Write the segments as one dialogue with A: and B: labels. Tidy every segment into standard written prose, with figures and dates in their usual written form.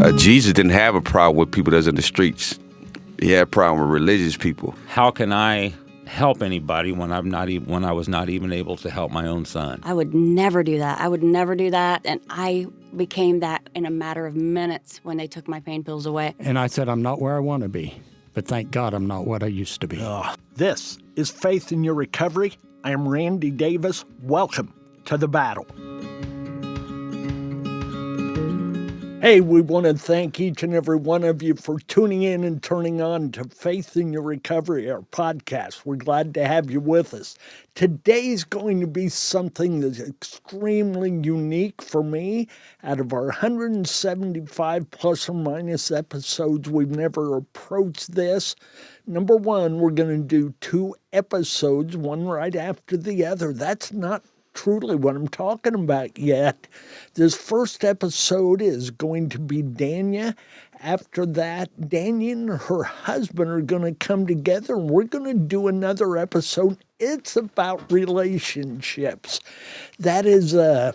A: Jesus didn't have a problem with people that's in the streets. He had a problem with religious people.
B: How can I help anybody when I was not even able to help my own son?
C: I would never do that. I would never do that. And I became that in a matter of minutes when they took my pain pills away.
D: And I said, I'm not where I want to be, but thank God I'm not what I used to be.
E: This is Faith in Your Recovery. I am Randy Davis. Welcome to the battle. Hey, we want to thank each and every one of you for tuning in and turning on to Faith in Your Recovery, our podcast. We're glad to have you with us. Today's going to be something that's extremely unique for me. Out of our 175 plus or minus episodes, we've never approached this. Number one, we're going to do 2 episodes, one right after the other. That's not truly what I'm talking about yet. This first episode is going to be Danya. After that, Danya and her husband are going to come together and we're going to do another episode. It's about relationships. That is a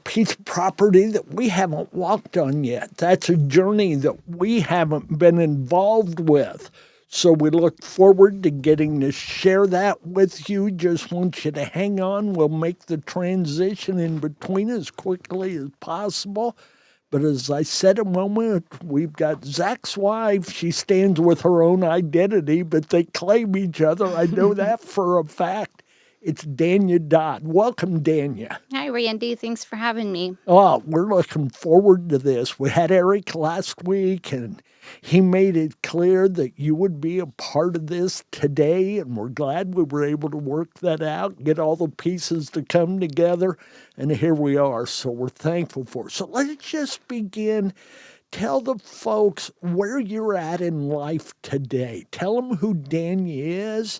E: piece of property that we haven't walked on yet. That's a journey that we haven't been involved with. So we look forward to getting to share that with you. Just want you to hang on. We'll make the transition in between as quickly as possible. But as I said a moment, we've got Zach's wife. She stands with her own identity, but they claim each other. I know that for a fact. It's Danya Dodd. Welcome, Danya.
F: Hi, Randy. Thanks for having me.
E: Oh, we're looking forward to this. We had Eric last week, and he made it clear that you would be a part of this today, and we're glad we were able to work that out, get all the pieces to come together, and here we are. So we're thankful for it. So let's just begin. Tell the folks where you're at in life today. Tell them who Danya is.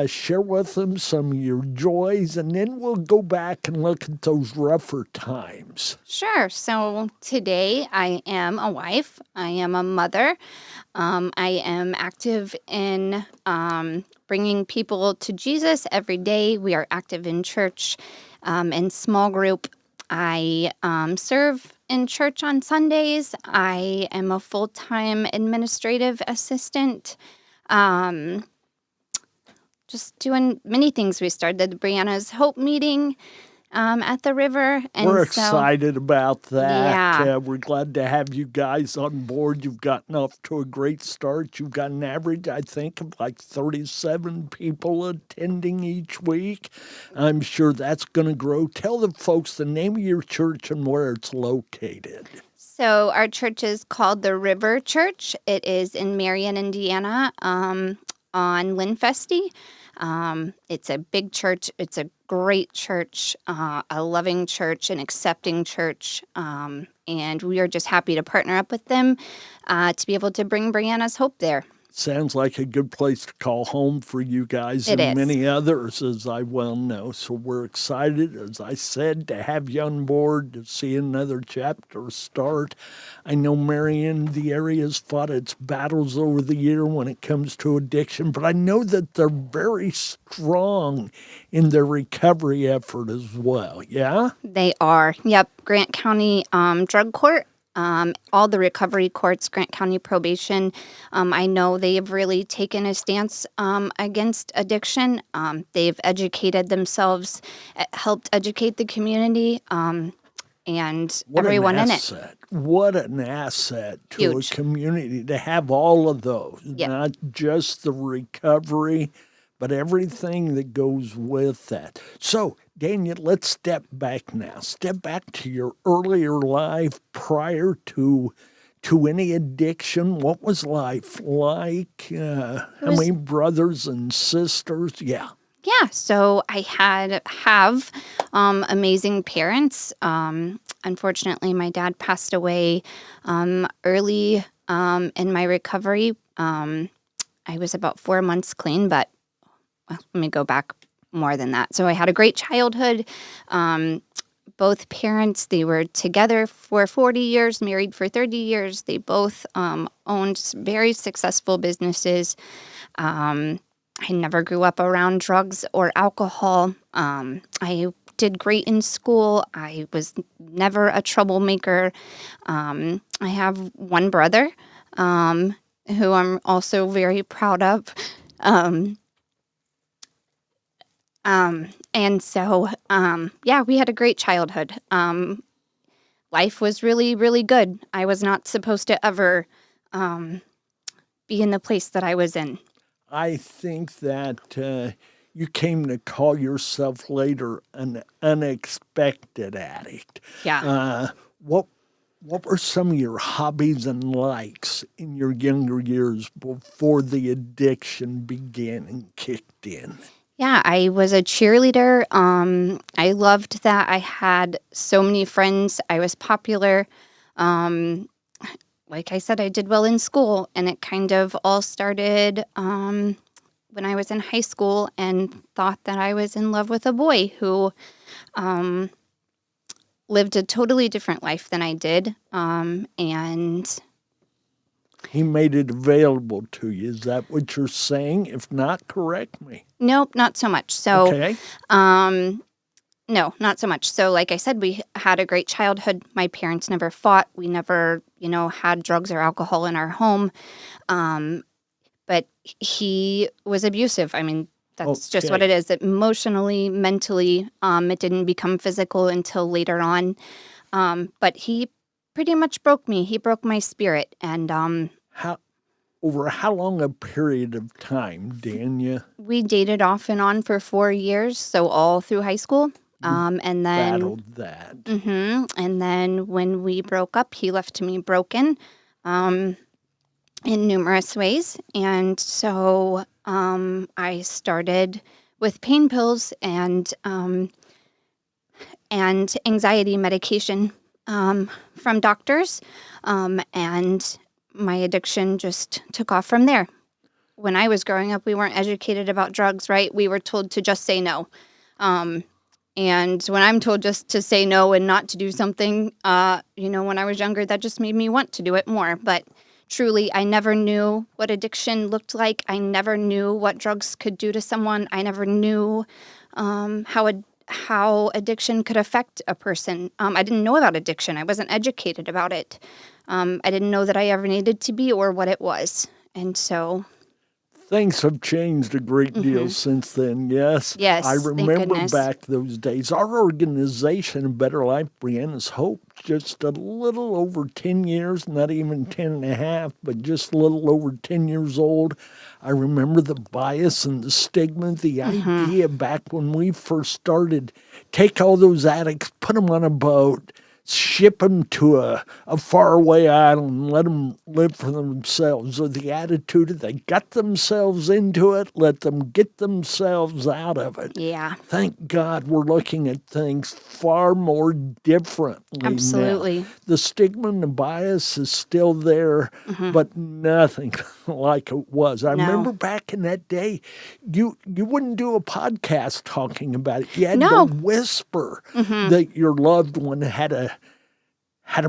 E: Share with them some of your joys, and then we'll go back and look at those rougher times.
F: Sure. So today I am a wife. I am a mother. I am active in bringing people to Jesus every day. We are active in church, in small group. I serve in church on Sundays. I am a full-time administrative assistant. Just doing many things. We started the Brianna's Hope meeting at the river. And
E: we're excited about that.
F: Yeah.
E: We're glad to have you guys on board. You've gotten off to a great start. You've got an average, I think, of like 37 people attending each week. I'm sure that's going to grow. Tell the folks the name of your church and where it's located.
F: So our church is called the River Church. It is in Marion, Indiana, on Linfesty. It's a big church. It's a great church, a loving church, an accepting church. And we are just happy to partner up with them to be able to bring Brianna's Hope there.
E: Sounds like a good place to call home for you guys and many others, as I well know. So we're excited, as I said, to have you on board, to see another chapter start. I know Marion, the area's fought its battles over the year when it comes to addiction, but I know that they're very strong in their recovery effort as well, yeah?
F: They are. Yep. Grant County Drug Court. All the recovery courts, Grant County Probation, I know they have really taken a stance against addiction. They've educated themselves, helped educate the community, and everyone in it.
E: What an asset to
F: Huge.
E: A community to have all of those, not just the recovery, but everything that goes with that. So, Danya, let's step back now. Step back to your earlier life prior to any addiction. What was life like? How many brothers and sisters? Yeah.
F: Yeah, so I have amazing parents. Unfortunately, my dad passed away early in my recovery. I was about 4 months clean, but let me go back more than that. So I had a great childhood. Both parents, they were together for 40 years, married for 30 years. They both owned very successful businesses. I never grew up around drugs or alcohol. I did great in school. I was never a troublemaker. I have one brother who I'm also very proud of. And so, we had a great childhood. Life was really, really good. I was not supposed to ever be in the place that I was in.
E: I think that you came to call yourself later an unexpected addict.
F: Yeah.
E: What were some of your hobbies and likes in your younger years before the addiction began and kicked in?
F: Yeah, I was a cheerleader. I loved that. I had so many friends. I was popular. Like I said, I did well in school, and it kind of all started when I was in high school and thought that I was in love with a boy who lived a totally different life than I did. And
E: He made it available to you. Is that what you're saying? If not, correct me.
F: nope, not so much. So,
E: Okay.
F: no, not so much. So, like I said, we had a great childhood. My parents never fought. We never, had drugs or alcohol in our home. But he was abusive. I mean, that's just what
E: Okay.
F: it is. Emotionally, mentally, it didn't become physical until later on. But he pretty much broke me. He broke my spirit. And
E: Over how long a period of time, Danya?
F: we dated off and on for 4 years, so all through high school. And then
E: Battled that.
F: And then when we broke up, he left me broken in numerous ways. And so I started with pain pills and anxiety medication from doctors. And my addiction just took off from there. When I was growing up, we weren't educated about drugs, right? We were told to just say no. And when I'm told just to say no and not to do something, when I was younger, that just made me want to do it more. But truly, I never knew what addiction looked like. I never knew what drugs could do to someone. I never knew how addiction could affect a person. I didn't know about addiction. I wasn't educated about it. I didn't know that I ever needed to be or what it was. And so
E: Things have changed a great deal since then, yes?
F: Yes,
E: I
F: thank
E: remember
F: goodness.
E: back those days. Our organization, A Better Life, Brianna's Hope, just a little over 10 years, not even 10 and a half, but just a little over 10 years old. I remember the bias and the stigma, the idea back when we first started, take all those addicts, put them on a boat, ship them to a faraway island and let them live for themselves, or the attitude of they got themselves into it, let them get themselves out of it.
F: Yeah,
E: Thank God we're looking at things far more differently now.
F: absolutely.
E: The stigma and the bias is still there, but nothing like it was. I remember back in that day, you wouldn't do a podcast talking about it. You had
F: No.
E: to whisper that your loved one had a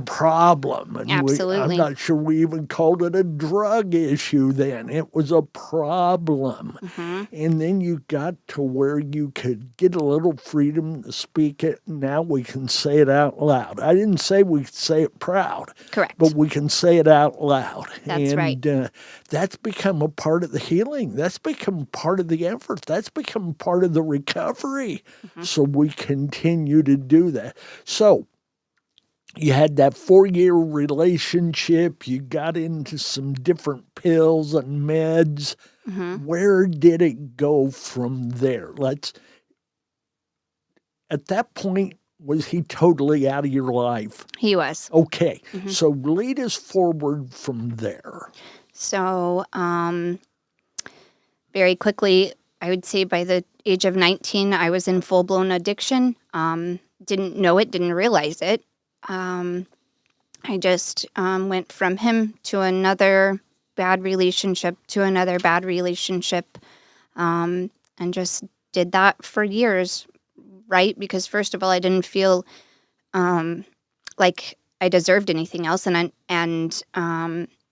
E: problem. And I'm
F: Absolutely.
E: not sure we even called it a drug issue then. It was a problem. And then you got to where you could get a little freedom to speak it. Now we can say it out loud. I didn't say we could say it proud.
F: Correct.
E: But we can say it out loud.
F: That's right.
E: That's become a part of the healing. That's become part of the effort. That's become part of the recovery. So we continue to do that. So you had that 4-year relationship. You got into some different pills and meds. Where did it go from there? At that point, was he totally out of your life?
F: He was.
E: Okay. So lead us forward from there.
F: So very quickly, I would say by the age of 19, I was in full-blown addiction. Didn't know it, didn't realize it. I just went from him to another bad relationship and just did that for years, right? Because first of all, I didn't feel like I deserved anything else, and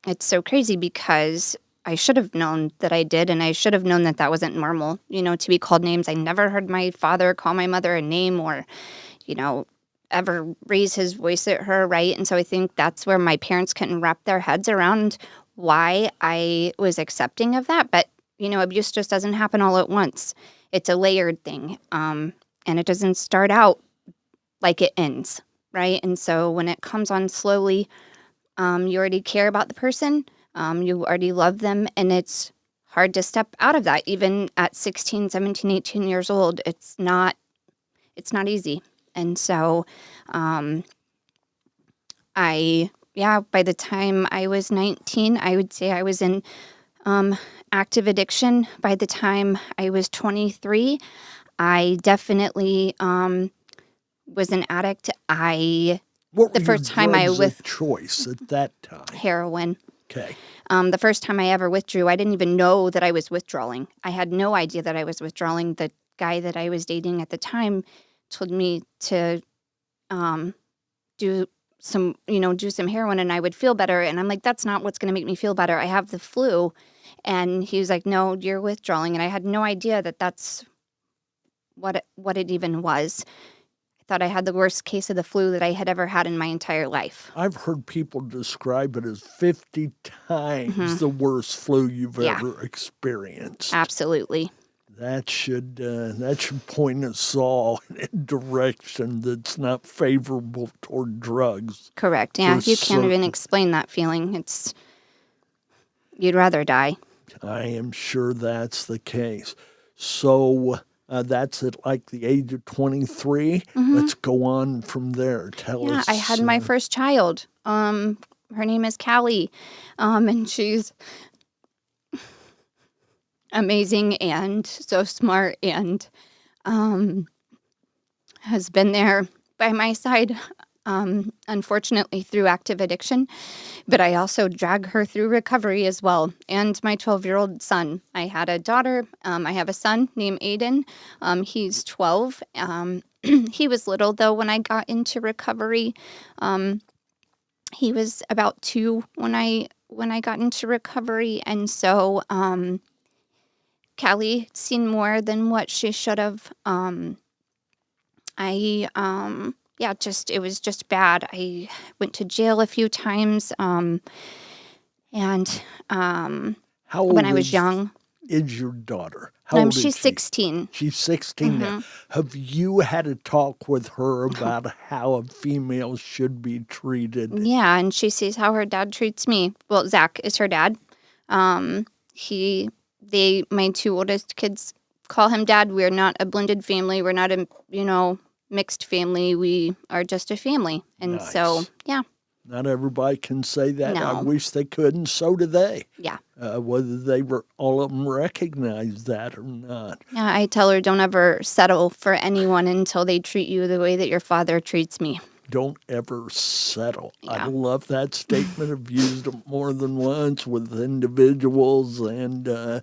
F: it's so crazy because I should have known that I did, and I should have known that that wasn't normal, to be called names. I never heard my father call my mother a name or, ever raise his voice at her, right? And so I think that's where my parents couldn't wrap their heads around why I was accepting of that. But, abuse just doesn't happen all at once. It's a layered thing, and it doesn't start out like it ends, right? And so when it comes on slowly, you already care about the person. You already love them, and it's hard to step out of that. Even at 16, 17, 18 years old, it's not easy. And so by the time I was 19, I would say I was in active addiction. By the time I was 23, I definitely was an addict.
E: What
F: The
E: were
F: first
E: your
F: time I
E: drugs
F: with-
E: of choice at that time?
F: Heroin.
E: Okay.
F: The first time I ever withdrew, I didn't even know that I was withdrawing. I had no idea that I was withdrawing. The guy that I was dating at the time told me to do some heroin and I would feel better. And I'm like, that's not what's going to make me feel better. I have the flu. And he was like, no, you're withdrawing. And I had no idea that that's what it even was. I thought I had the worst case of the flu that I had ever had in my entire life.
E: I've heard people describe it as 50 times the worst flu you've ever experienced.
F: Absolutely.
E: That should point us all in a direction that's not favorable toward drugs.
F: Correct. Yeah,
E: For
F: you can't even
E: certain.
F: explain that feeling. You'd rather die.
E: I am sure that's the case. So that's at like the age of 23. Let's go on from there. Tell us.
F: I had my first child. Her name is Callie, and she's amazing and so smart and has been there by my side, unfortunately through active addiction, but I also drag her through recovery as well, and my 12-year-old son. I had a daughter. I have a son named Aiden. He's 12. He was little, though, when I got into recovery. He was about 2 when I got into recovery, and so Callie seen more than what she should have. It was just bad. I went to jail a few times,
E: How old
F: when I was young.
E: is your daughter? How old is
F: She's
E: she?
F: 16.
E: She's 16 now. Have you had a talk with her about how a female should be treated?
F: Yeah, and she sees how her dad treats me. Well, Zach is her dad. My 2 oldest kids call him dad. We're not a blended family. We're not a, mixed family. We are just a family. And so,
E: Nice.
F: yeah.
E: Not everybody can say that. I
F: No.
E: wish they could, and so do they.
F: Yeah.
E: Whether they were all of them recognize that or not.
F: Yeah, I tell her don't ever settle for anyone until they treat you the way that your father treats me.
E: Don't ever settle. I
F: Yeah.
E: love that statement. I've used it more than once with individuals, and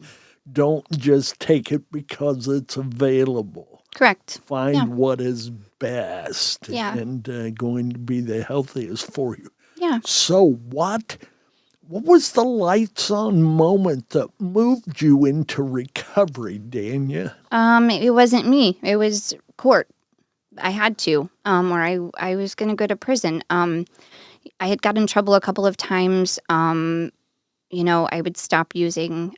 E: don't just take it because it's available.
F: Correct.
E: Find
F: Yeah.
E: what is best
F: Yeah.
E: and going to be the healthiest for you.
F: Yeah.
E: So what was the lights on moment that moved you into recovery, Danya?
F: It wasn't me. It was court. I had to, or I was going to go to prison. I had got in trouble a couple of times. I would stop using,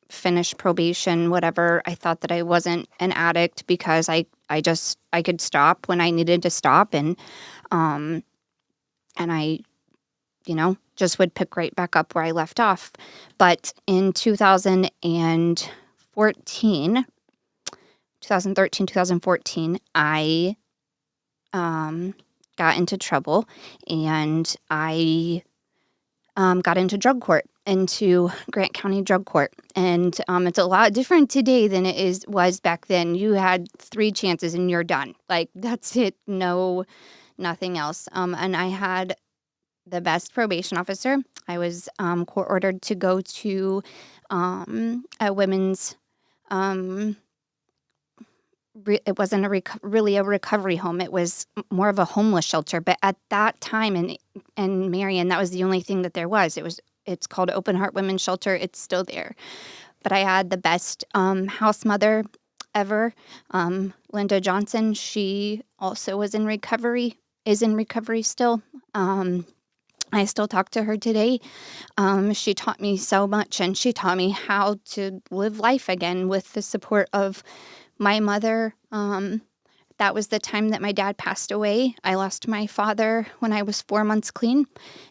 F: finish probation, whatever. I thought that I wasn't an addict because I could stop when I needed to stop, and I, just would pick right back up where I left off. But in 2013, 2014, I got into trouble, and I got into drug court, into Grant County Drug Court. And it's a lot different today than it was back then. You had 3 chances and you're done. Like, that's it. No, nothing else. And I had the best probation officer. I was court-ordered to go to a women's... it wasn't really a recovery home. It was more of a homeless shelter. But at that time in Marion, that was the only thing that there was. It It's called Open Heart Women's Shelter. It's still there. But I had the best house mother ever, Linda Johnson. She also was in recovery, is in recovery still. I still talk to her today. She taught me so much, and she taught me how to live life again with the support of my mother. That was the time that my dad passed away. I lost my father when I was 4 months clean,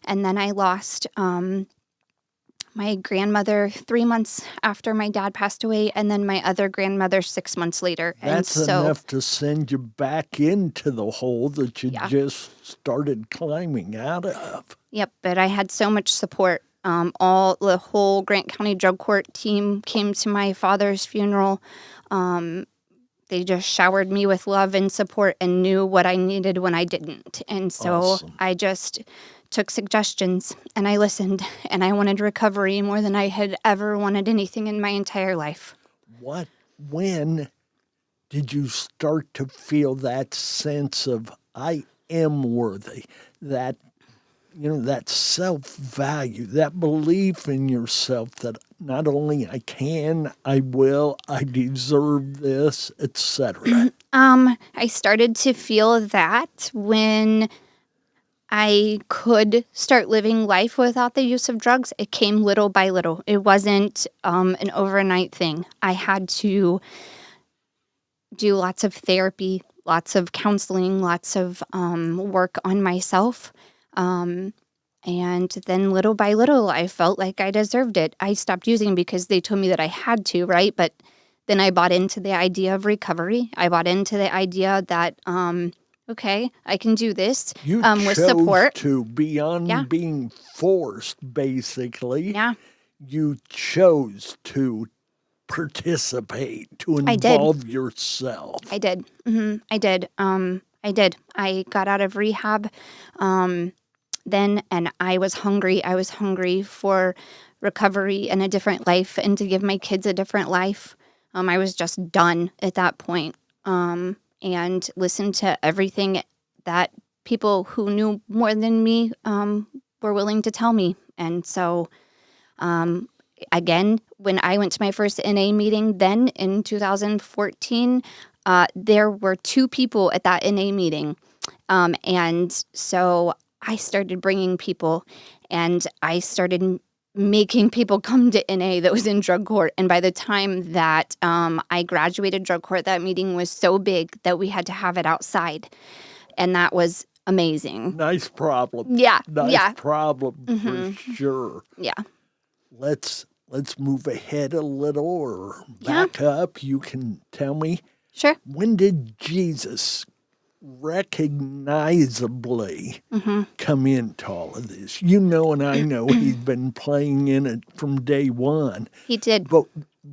F: and then I lost my grandmother 3 months after my dad passed away, and then my other grandmother 6 months later.
E: That's enough to send you back into the hole that you just started climbing out of.
F: Yep, but I had so much support. The whole Grant County Drug Court team came to my father's funeral. They just showered me with love and support and knew what I needed when I didn't. And so
E: Awesome.
F: I just took suggestions and I listened, and I wanted recovery more than I had ever wanted anything in my entire life.
E: When did you start to feel that sense of I am worthy, that self-value, that belief in yourself that not only I can, I will, I deserve this, etc.?
F: I started to feel that when I could start living life without the use of drugs. It came little by little. It wasn't an overnight thing. I had to do lots of therapy, lots of counseling, lots of work on myself. And then little by little, I felt like I deserved it. I stopped using because they told me that I had to, right? But then I bought into the idea of recovery. I bought into the idea that, okay, I can do this
E: You
F: with
E: chose
F: support.
E: to, beyond being forced, basically.
F: Yeah,
E: You chose to participate, to
F: I did.
E: involve yourself.
F: I did. I did. I did. I got out of rehab then, and I was hungry. I was hungry for recovery and a different life, and to give my kids a different life. I was just done at that point. And listened to everything that people who knew more than me were willing to tell me. And so, again, when I went to my first NA meeting then in 2014, there were 2 people at that NA meeting. And so I started bringing people, and I started making people come to NA that was in drug court. And by the time that I graduated drug court, that meeting was so big that we had to have it outside. And that was amazing.
E: Nice problem.
F: Yeah.
E: Nice problem for sure.
F: Yeah.
E: Let's move ahead a little or back up. You can tell me,
F: Sure.
E: when did Jesus recognizably come into all of this? You know, and I know he's been playing in it from day one.
F: He did.
E: But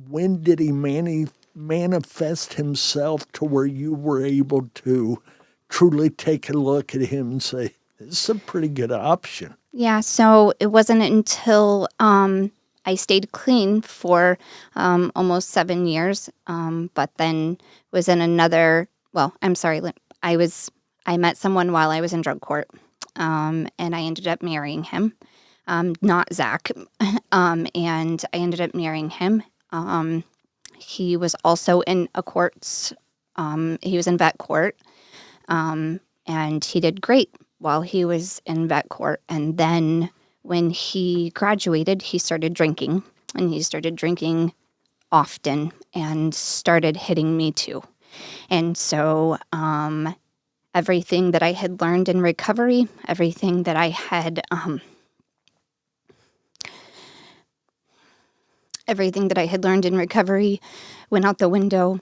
E: when did he manifest himself to where you were able to truly take a look at him and say, this is a pretty good option?
F: Yeah. So it wasn't until I stayed clean for almost 7 years, but then was in another. Well, I'm sorry. I met someone while I was in drug court, and I ended up marrying him. Not Zach, and I ended up marrying him. He was also in a courts. He was in vet court, and he did great while he was in vet court. And then when he graduated, he started drinking, and he started drinking often and started hitting me too. And so everything that I had learned in recovery, everything that I had learned in recovery went out the window.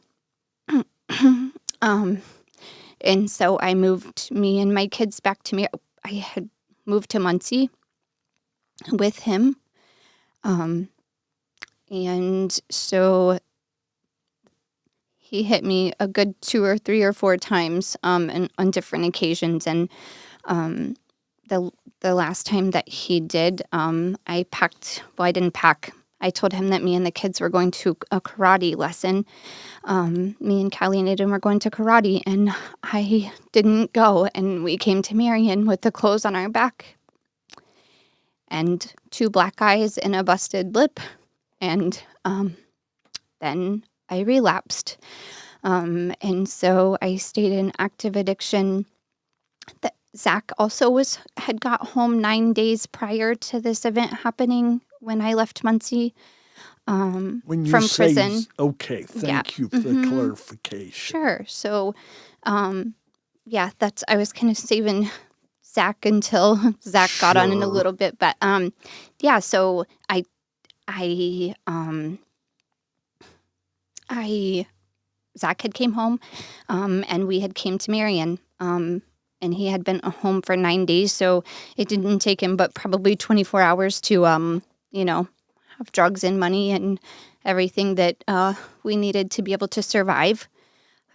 F: And so I moved me and my kids back to me. I had moved to Muncie with him. And so he hit me a good 2 or 3 or 4 times on different occasions. And the last time that he did, I packed. Well, I didn't pack. I told him that me and the kids were going to a karate lesson. Me and Callie and Aiden were going to karate, and I didn't go. And we came to Marion with the clothes on our back. and 2 black eyes and a busted lip. And then I relapsed. And so I stayed in active addiction. Zach also had got home 9 days prior to this event happening when I left Muncie
E: When you
F: from
E: say,
F: prison.
E: okay, thank you for the clarification.
F: Sure. So, yeah, I was kind of saving Zach until Zach got on in a little bit. But, yeah, so Zach had came home, and we had came to Marion, and he had been home for 9 days, so it didn't take him but probably 24 hours to, have drugs and money and everything that we needed to be able to survive,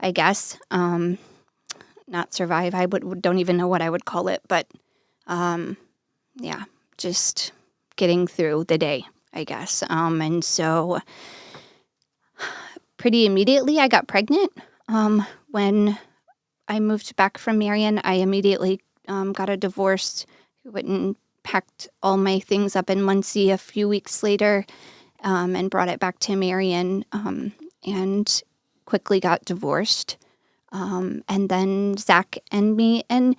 F: I guess. Not survive, don't even know what I would call it, but, yeah, just getting through the day, I guess. And so pretty immediately I got pregnant. When I moved back from Marion, I immediately got a divorce. Went and packed all my things up in Muncie a few weeks later, and brought it back to Marion, and quickly got divorced. And then Zach and me and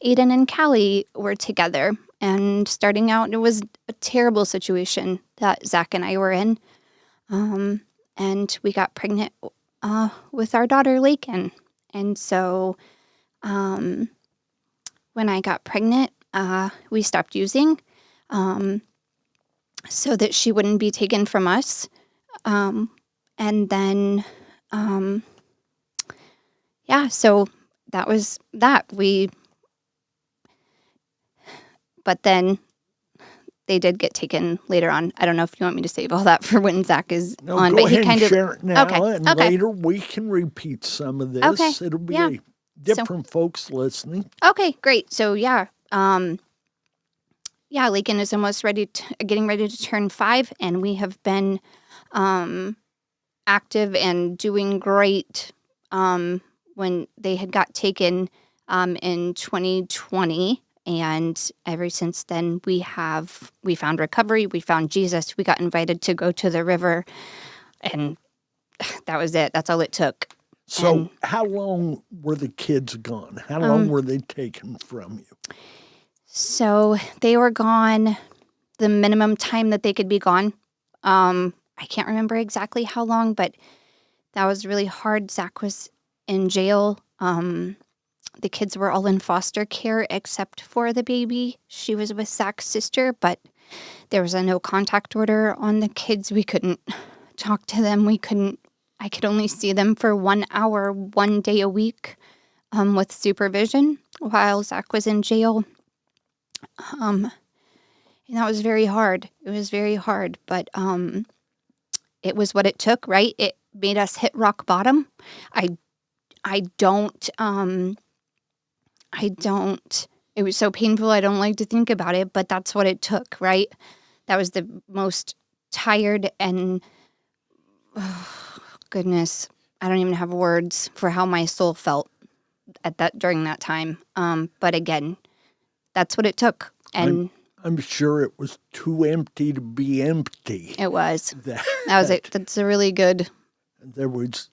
F: Aiden and Callie were together. And starting out, it was a terrible situation that Zach and I were in. And we got pregnant with our daughter, Lakin. And so when I got pregnant, we stopped using so that she wouldn't be taken from us. And then, yeah, so that was that. But then they did get taken later on. I don't know if you want me to save all that for when Zach is on.
E: Go
F: but
E: ahead
F: he kind
E: and
F: of
E: share it now,
F: okay.
E: and
F: Okay.
E: later we can repeat some of this.
F: Okay.
E: It'll be
F: Yeah.
E: different folks listening.
F: Okay, great. So yeah, Lakin is almost getting ready to turn 5, and we have been active and doing great. When they had got taken in 2020, and ever since then we found recovery, we found Jesus, we got invited to go to the river, and that was it. That's all it took.
E: So how long were the kids gone? How long were they taken from you?
F: So they were gone the minimum time that they could be gone. I can't remember exactly how long, but that was really hard. Zach was in jail. The kids were all in foster care except for the baby. She was with Zach's sister, but there was a no contact order on the kids. We couldn't talk to them. I could only see them for 1 hour, 1 day a week, with supervision while Zach was in jail. And that was very hard. It was very hard, but it was what it took, right? It made us hit rock bottom. It was so painful, I don't like to think about it, but that's what it took, right? That was the most tired and, goodness, I don't even have words for how my soul felt during that time. But again, that's what it took. And
E: I'm sure it was too empty to be empty.
F: it was. That was it. That's a really good.
E: There was,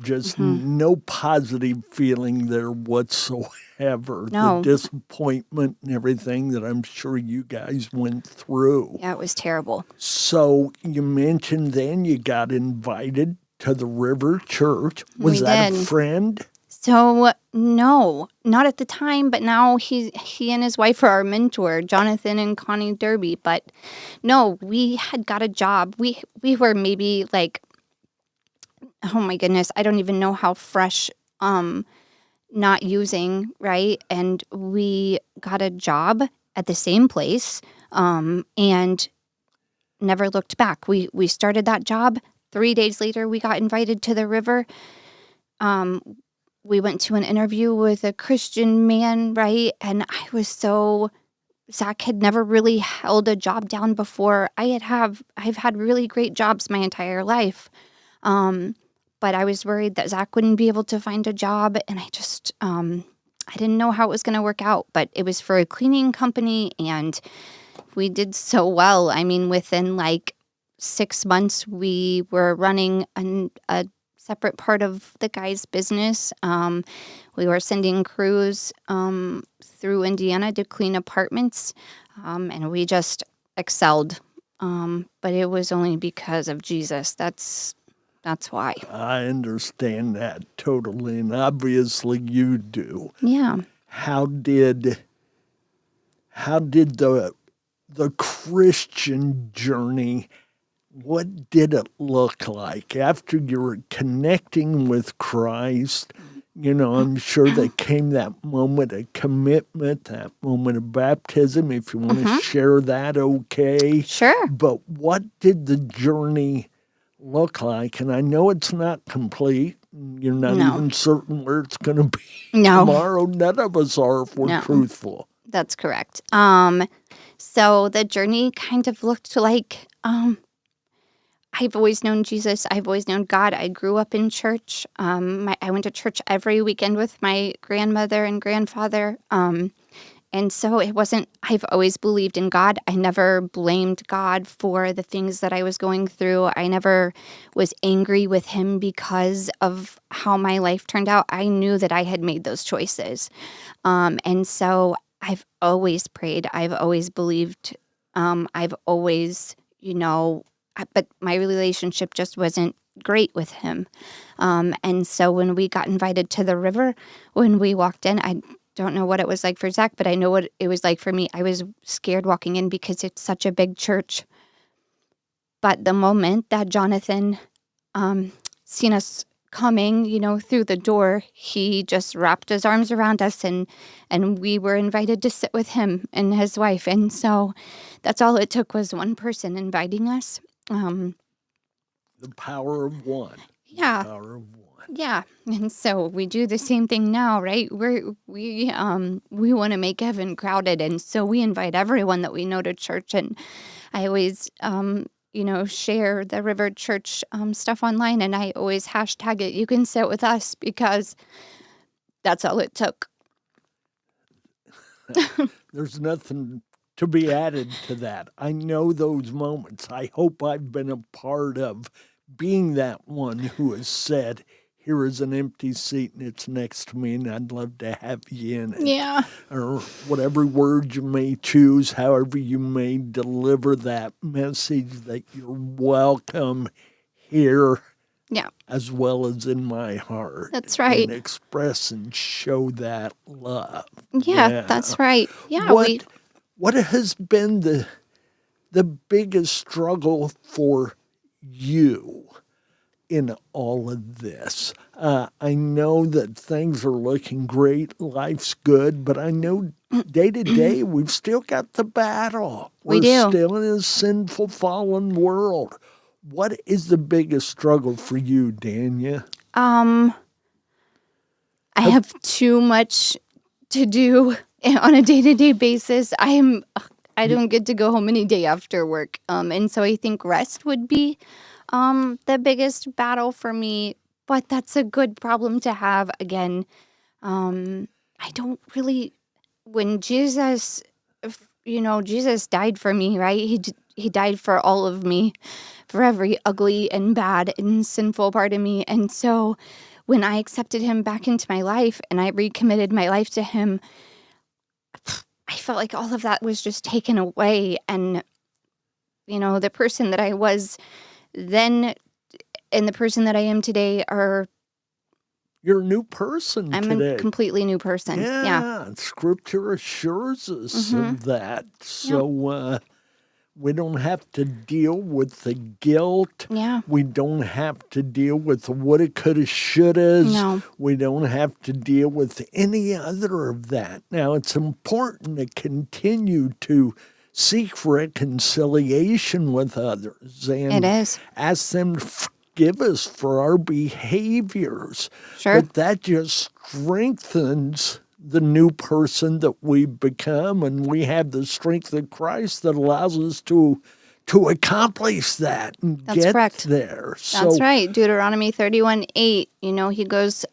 E: just no positive feeling there whatsoever.
F: No.
E: The disappointment and everything that I'm sure you guys went through.
F: Yeah, it was terrible.
E: So you mentioned then you got invited to the River Church. Was
F: We
E: that
F: did.
E: a friend?
F: So no, not at the time, but now he and his wife are our mentor, Jonathan and Connie Derby. But no, we had got a job. We were maybe like, oh my goodness, I don't even know how fresh, not using, right? And we got a job at the same place, and never looked back. We started that job. 3 days later, we got invited to the river. We went to an interview with a Christian man, right? And Zach had never really held a job down before. I've had really great jobs my entire life. But I was worried that Zach wouldn't be able to find a job. And I didn't know how it was going to work out, but it was for a cleaning company, and we did so well. I mean, within like 6 months, we were running a separate part of the guy's business. We were sending crews through Indiana to clean apartments, and we just excelled. But it was only because of Jesus. That's why.
E: I understand that totally, and obviously you do.
F: Yeah.
E: How did the Christian journey, what did it look like after you were connecting with Christ? You know, I'm sure there came that moment of commitment, that moment of baptism. If you want to share that, okay.
F: Sure.
E: But what did the journey look like? And I know it's not complete. You're not even certain where it's going to be tomorrow. None of us are if we're truthful.
F: That's correct. So the journey kind of looked like I've always known Jesus. I've always known God. I grew up in church. I went to church every weekend with my grandmother and grandfather. And so it wasn't, I've always believed in God. I never blamed God for the things that I was going through. I never was angry with him because of how my life turned out. I knew that I had made those choices. And so I've always prayed. I've always believed. I've always, but my relationship just wasn't great with him. And so when we got invited to the river, when we walked in, I don't know what it was like for Zach, but I know what it was like for me. I was scared walking in because it's such a big church. But the moment that Jonathan seen us coming, through the door, he just wrapped his arms around us, and we were invited to sit with him and his wife. And so that's all it took, was one person inviting us.
E: The power of one.
F: Yeah.
E: The power of one.
F: Yeah. And so we do the same thing now, right? We want to make heaven crowded. And so we invite everyone that we know to church. And I always, share the River Church stuff online. And I always hashtag it, "You can sit with us," because that's all it took.
E: There's nothing to be added to that. I know those moments. I hope I've been a part of being that one who has said, "Here is an empty seat and it's next to me and I'd love to have you in it."
F: Yeah.
E: Or whatever word you may choose, however you may deliver that message that you're welcome here.
F: Yeah.
E: As well as in my heart.
F: That's right.
E: And express and show that love.
F: Yeah. That's right. Yeah.
E: What has been the biggest struggle for you in all of this? I know that things are looking great, life's good, but I know day to day we've still got the battle.
F: We do.
E: We're still in a sinful, fallen world. What is the biggest struggle for you, Danya?
F: I have too much to do on a day-to-day basis. I don't get to go home any day after work. And so I think rest would be the biggest battle for me, but that's a good problem to have. Again, I don't really, when Jesus died for me, right? He died for all of me, for every ugly and bad and sinful part of me. And so when I accepted him back into my life and I recommitted my life to him, I felt like all of that was just taken away. And, the person that I was then and the person that I am today are...
E: You're a new person
F: I'm
E: today.
F: a completely new person. Yeah.
E: Scripture assures us of that. So we don't have to deal with the guilt.
F: Yeah.
E: We don't have to deal with the woulda, coulda, shouldas.
F: No.
E: We don't have to deal with any other of that. Now, it's important to continue to seek reconciliation with others. And
F: It is.
E: ask them to forgive us for our behaviors.
F: Sure.
E: But that just strengthens the new person that we become, and we have the strength of Christ that allows us to to accomplish that and
F: That's
E: get
F: correct.
E: there.
F: That's right. Deuteronomy 31:8. He goes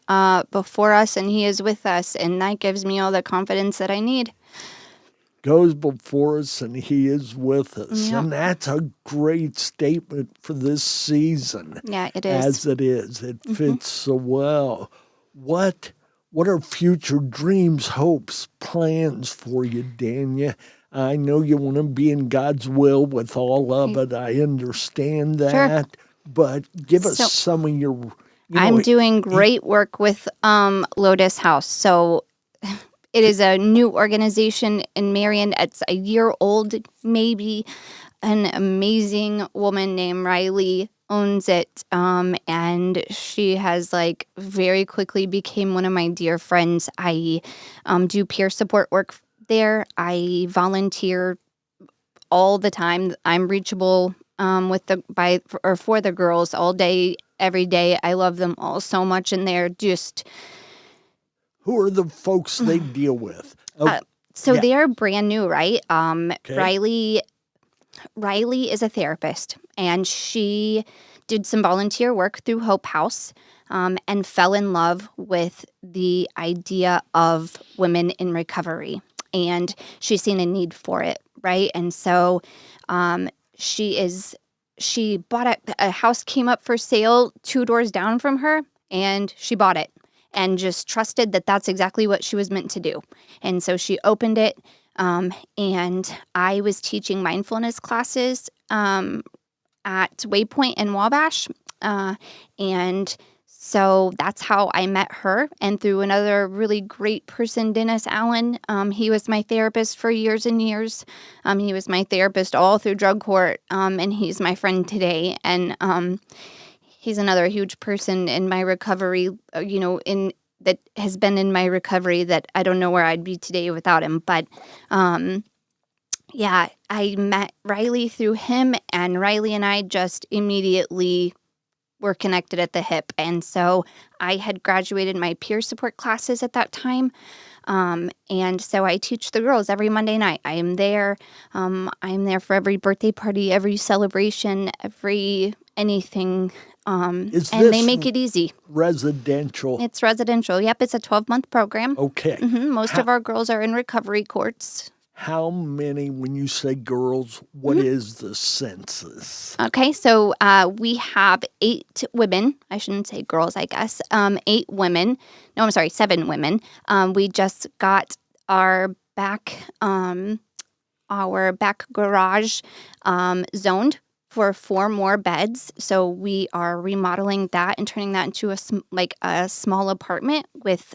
F: before us and he is with us. And that gives me all the confidence that I need.
E: Goes before us and he is with us.
F: Yep.
E: And that's a great statement for this season.
F: Yeah, it is.
E: As it is. It fits so well. What are future dreams, hopes, plans for you, Danya? I know you want to be in God's will with all of it. I understand that.
F: Sure.
E: But give us some of your...
F: I'm doing great work with Lotus House. So it is a new organization in Marion. It's a year old, maybe. An amazing woman named Riley owns it. And she has very quickly became one of my dear friends. I do peer support work there. I volunteer all the time. I'm reachable for the girls all day, every day. I love them all so much, and they're just...
E: Who are the folks they deal with?
F: They are brand new, right?
E: Okay.
F: Riley is a therapist, and she did some volunteer work through Hope House and fell in love with the idea of women in recovery. And she's seen a need for it, right? And so she bought a house came up for sale 2 doors down from her, and she bought it and just trusted that that's exactly what she was meant to do. And so she opened it, and I was teaching mindfulness classes at Waypoint in Wabash, and so that's how I met her. And through another really great person, Dennis Allen, he was my therapist for years and years. He was my therapist all through drug court, and he's my friend today. And he's another huge person in my recovery, that has been in my recovery that I don't know where I'd be today without him. But I met Riley through him, and Riley and I just immediately were connected at the hip. And so I had graduated my peer support classes at that time. And so I teach the girls every Monday night. I am there. I'm there for every birthday party, every celebration, every anything. And they make it easy.
E: Residential?
F: It's residential. Yep, it's a 12-month program.
E: Okay.
F: Most of our girls are in recovery courts.
E: How many, when you say girls, what is the census?
F: Okay, so we have 8 women. I shouldn't say girls, I guess. 8 women. No, I'm sorry, 7 women. We just got our back garage zoned for 4 more beds. So we are remodeling that and turning that into a small apartment with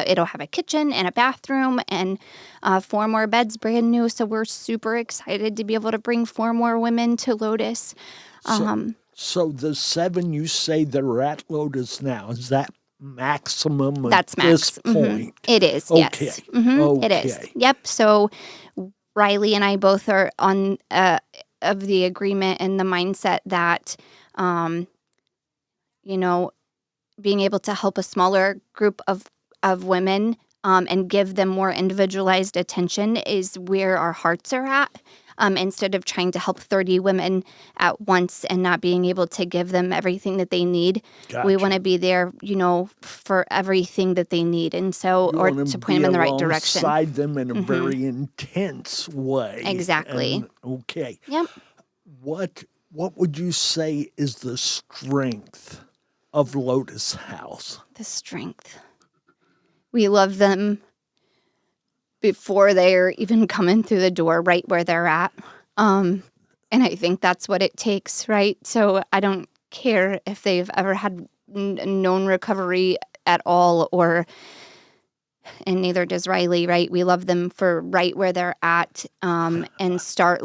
F: it'll have a kitchen and a bathroom and 4 more beds, brand new. So we're super excited to be able to bring 4 more women to Lotus.
E: So the 7 you say that are at Lotus now, is that maximum
F: That's
E: at
F: max.
E: this point?
F: It is,
E: okay.
F: yes. It is. Yep. So Riley and I both are on of the agreement and the mindset that, being able to help a smaller group of women and give them more individualized attention is where our hearts are at. Instead of trying to help 30 women at once and not being able to give them everything that they need.
E: Gotcha.
F: We want to be there, for everything that they need. And so, or to point them in the right direction.
E: Alongside them in a very intense way.
F: Exactly.
E: Okay.
F: Yep.
E: What would you say is the strength of Lotus House?
F: The strength. We love them before they're even coming through the door, right where they're at. And I think that's what it takes, right? So I don't care if they've ever had known recovery at all, and neither does Riley, right? We love them for right where they're at, and start.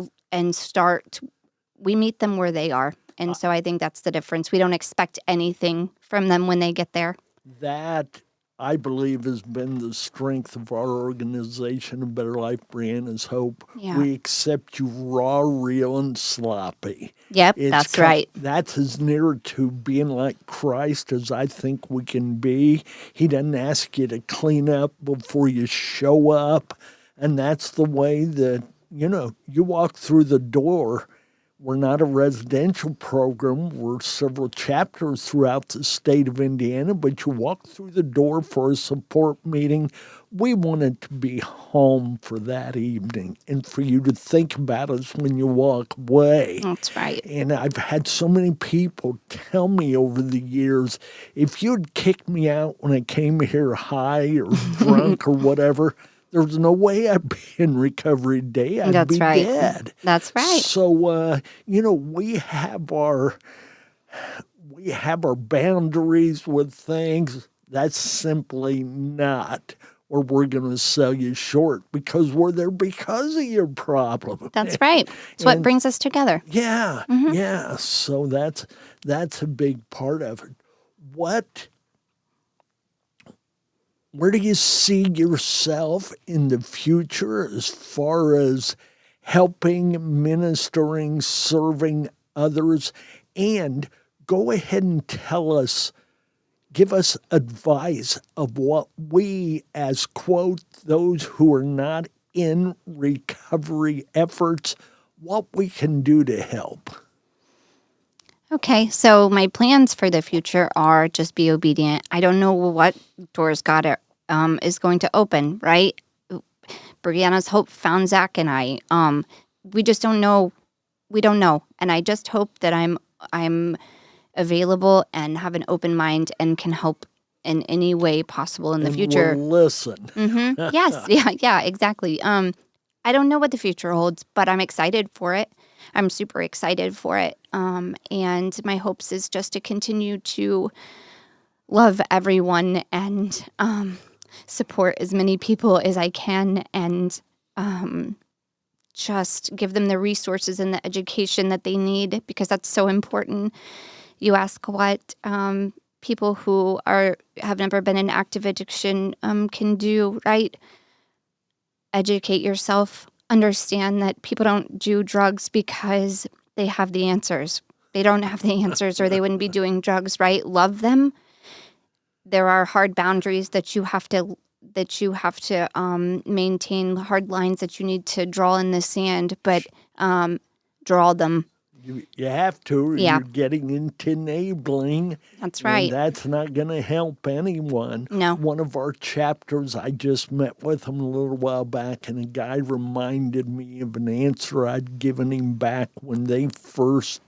F: We meet them where they are. And so I think that's the difference. We don't expect anything from them when they get there.
E: That, I believe, has been the strength of our organization, A Better Life Brand is Hope.
F: Yeah.
E: We accept you raw, real, and sloppy.
F: Yep, that's right.
E: That's as near to being like Christ as I think we can be. He doesn't ask you to clean up before you show up. And that's the way that, you walk through the door We're not a residential program. We're several chapters throughout the state of Indiana, but you walk through the door for a support meeting. We want it to be home for that evening and for you to think about us when you walk away.
F: That's right.
E: And I've had so many people tell me over the years, if you'd kicked me out when I came here high or drunk or whatever, there's no way I'd be in recovery today. I'd
F: That's
E: be
F: right.
E: dead.
F: That's right.
E: So, we have our boundaries with things. That's simply not where we're going to sell you short because we're there because of your problem.
F: That's right. It's what brings us together.
E: Yeah, yeah. So that's a big part of it. Where do you see yourself in the future as far as helping, ministering, serving others? And go ahead and give us advice of what we, as quote, those who are not in recovery efforts, what we can do to help.
F: Okay, so my plans for the future are just be obedient. I don't know what doors God is going to open, right? Brianna's hope found Zach and I. We just don't know. We don't know, and I just hope that I'm available and have an open mind and can help in any way possible in the future.
E: We'll listen.
F: Mm-hmm. Yes, yeah, exactly. I don't know what the future holds, but I'm excited for it. I'm super excited for it. And my hopes is just to continue to love everyone and support as many people as I can and just give them the resources and the education that they need because that's so important. You ask what people who have never been in active addiction can do, right? Educate yourself. Understand that people don't do drugs because they have the answers. They don't have the answers or they wouldn't be doing drugs, right? Love them. There are hard boundaries that you have to maintain, hard lines that you need to draw in the sand, but draw them.
E: You have to, or
F: Yeah.
E: you're getting into enabling.
F: That's right.
E: And that's not going to help anyone.
F: No.
E: One of our chapters, I just met with him a little while back, and a guy reminded me of an answer I'd given him back when they first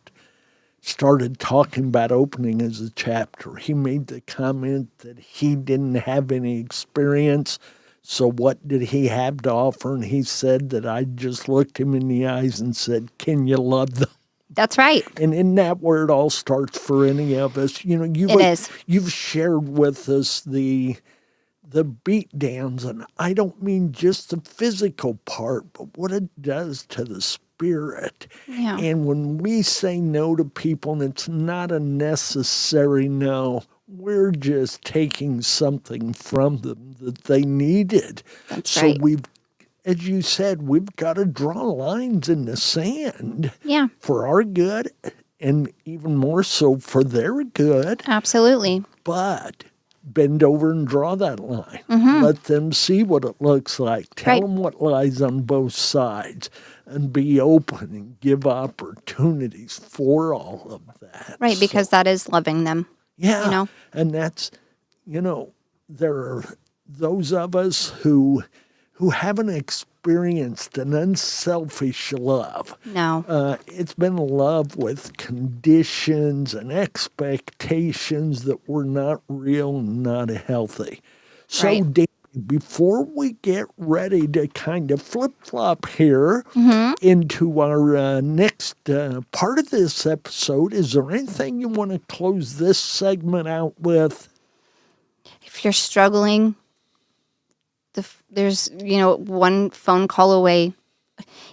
E: started talking about opening as a chapter. He made the comment that he didn't have any experience, so what did he have to offer? And he said that I just looked him in the eyes and said, can you love them?
F: That's right.
E: And isn't that where it all starts for any of us?
F: It is.
E: You've shared with us the beat downs, and I don't mean just the physical part, but what it does to the spirit.
F: Yeah.
E: And when we say no to people, and it's not a necessary no, we're just taking something from them that they needed.
F: That's right.
E: As you said, we've got to draw lines in the sand.
F: Yeah.
E: For our good, and even more so for their good.
F: Absolutely.
E: But bend over and draw that line. Let them see what it looks like. Tell them what lies on both sides. And be open and give opportunities for all of that.
F: Right, because that is loving them.
E: Yeah. And that's, there are those of us who haven't experienced an unselfish love.
F: No.
E: It's been love with conditions and expectations that were not real and not healthy. So,
F: Right.
E: Danny, before we get ready to kind of flip-flop here into our next part of this episode, is there anything you want to close this segment out with?
F: If you're struggling, there's one phone call away.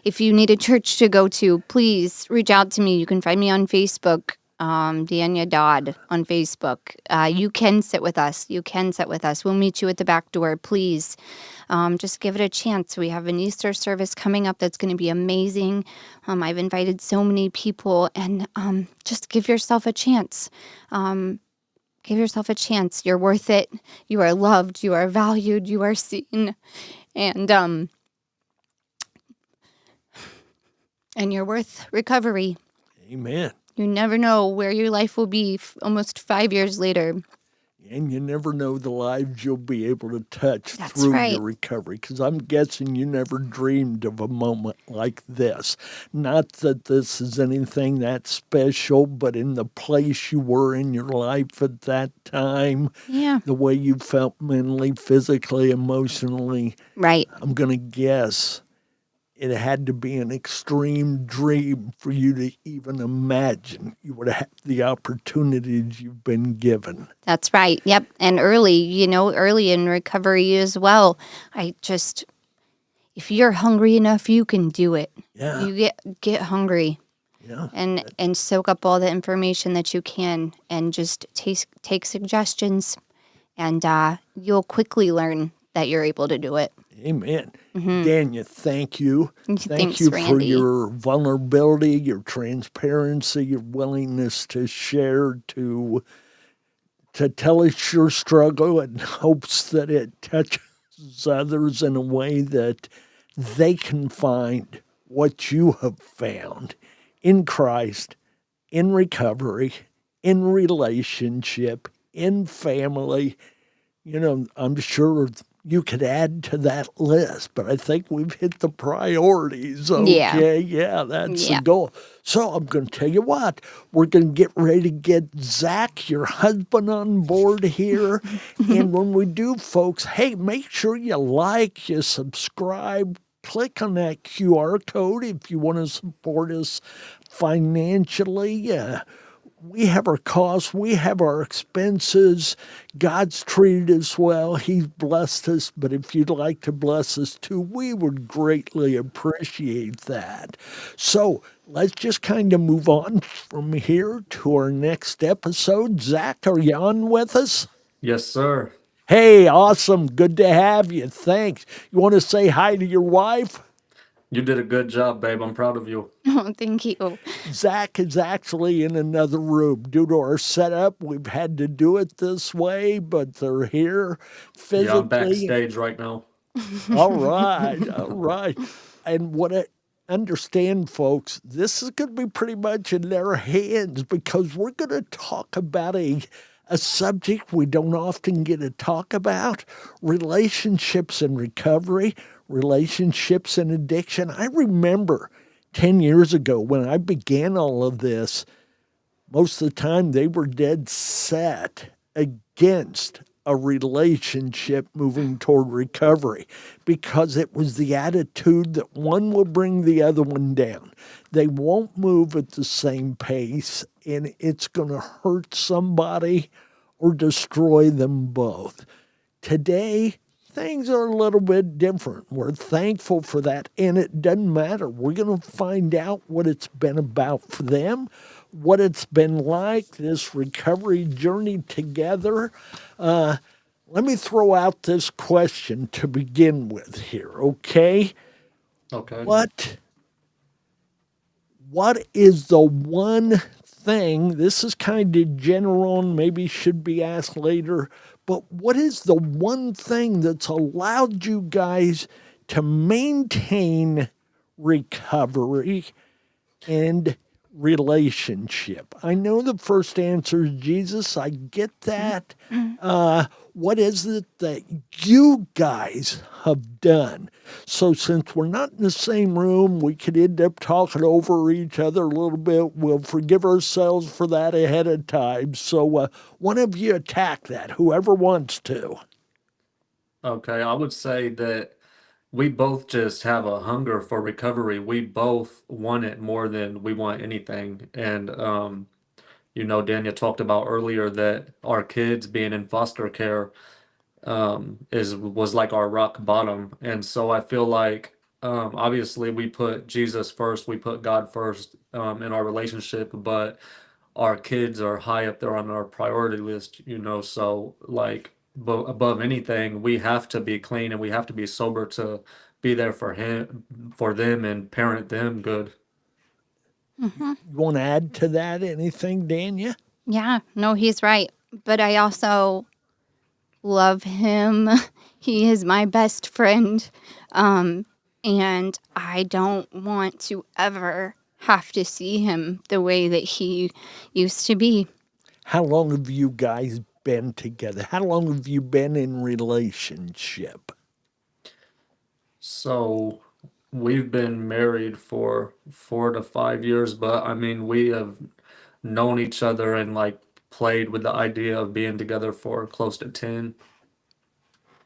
F: If you need a church to go to, please reach out to me. You can find me on Facebook, Danya Dodd on Facebook. You can sit with us. We'll meet you at the back door. Please, just give it a chance. We have an Easter service coming up that's going to be amazing. I've invited so many people, and just give yourself a chance. Give yourself a chance. You're worth it. You are loved. You are valued. You are seen. And you're worth recovery.
E: Amen.
F: You never know where your life will be almost 5 years later.
E: And you never know the lives you'll be able to touch
F: That's
E: through
F: right.
E: your recovery, because I'm guessing you never dreamed of a moment like this. Not that this is anything that special, but in the place you were in your life at that time,
F: Yeah.
E: the way you felt mentally, physically, emotionally,
F: Right.
E: I'm going to guess it had to be an extreme dream for you to even imagine you would have the opportunities you've been given.
F: That's right. Yep. And early in recovery as well. If you're hungry enough, you can do it.
E: Yeah.
F: You get hungry
E: Yeah.
F: and soak up all the information that you can and just take suggestions, and you'll quickly learn that you're able to do it.
E: Amen. Danya, thank you. Thank
F: Thanks,
E: you for
F: Randy.
E: your vulnerability, your transparency, your willingness to share, to tell us your struggle in hopes that it touches others in a way that they can find what you have found in Christ, in recovery, in relationship, in family. You know, I'm sure you could add to that list, but I think we've hit the priorities. Okay, yeah, that's the
F: Yeah.
E: goal. So I'm going to tell you what, we're going to get ready to get Zach, your husband, on board here. And when we do, folks, hey, make sure you like, you subscribe, click on that QR code if you want to support us financially. We have our costs, we have our expenses. God's treated us well. He's blessed us. But if you'd like to bless us too, we would greatly appreciate that. So let's just kind of move on from here to our next episode. Zach, are you on with us?
G: Yes, sir.
E: Hey, awesome. Good to have you. Thanks. You want to say hi to your wife?
G: You did a good job, babe. I'm proud of you.
F: Oh, thank you.
E: Zach is actually in another room. Due to our setup, we've had to do it this way, but they're here physically.
G: Yeah, I'm backstage right now.
E: All right, all right. And what I understand, folks, this is going to be pretty much in their hands, because we're going to talk about a subject we don't often get to talk about: relationships and recovery, relationships and addiction. I remember 10 years ago when I began all of this, most of the time they were dead set against a relationship moving toward recovery, because it was the attitude that one will bring the other one down. They won't move at the same pace, and it's going to hurt somebody or destroy them both. Today, things are a little bit different. We're thankful for that, and it doesn't matter. We're going to find out what it's been about for them, what it's been like, this recovery journey together. Let me throw out this question to begin with here, okay?
G: Okay.
E: What is the one thing, this is kind of general and maybe should be asked later, but what is the one thing that's allowed you guys to maintain recovery and relationship? I know the first answer is Jesus. I get that. What is it that you guys have done? So since we're not in the same room, we could end up talking over each other a little bit. We'll forgive ourselves for that ahead of time. So one of you attack that, whoever wants to.
G: Okay. I would say that we both just have a hunger for recovery. We both want it more than we want anything. And Danya talked about earlier that our kids being in foster care was like our rock bottom. And so I feel like obviously we put Jesus first, we put God first in our relationship, but our kids are high up there on our priority list. So like above anything, we have to be clean and we have to be sober to be there for them and parent them good.
E: You want to add to that anything, Danya?
F: Yeah, no, he's right. But I also love him. He is my best friend. And I don't want to ever have to see him the way that he used to be.
E: How long have you guys been together? How long have you been in relationship?
G: So we've been married for 4 to 5 years, but I mean, we have known each other and like played with the idea of being together for close to 10.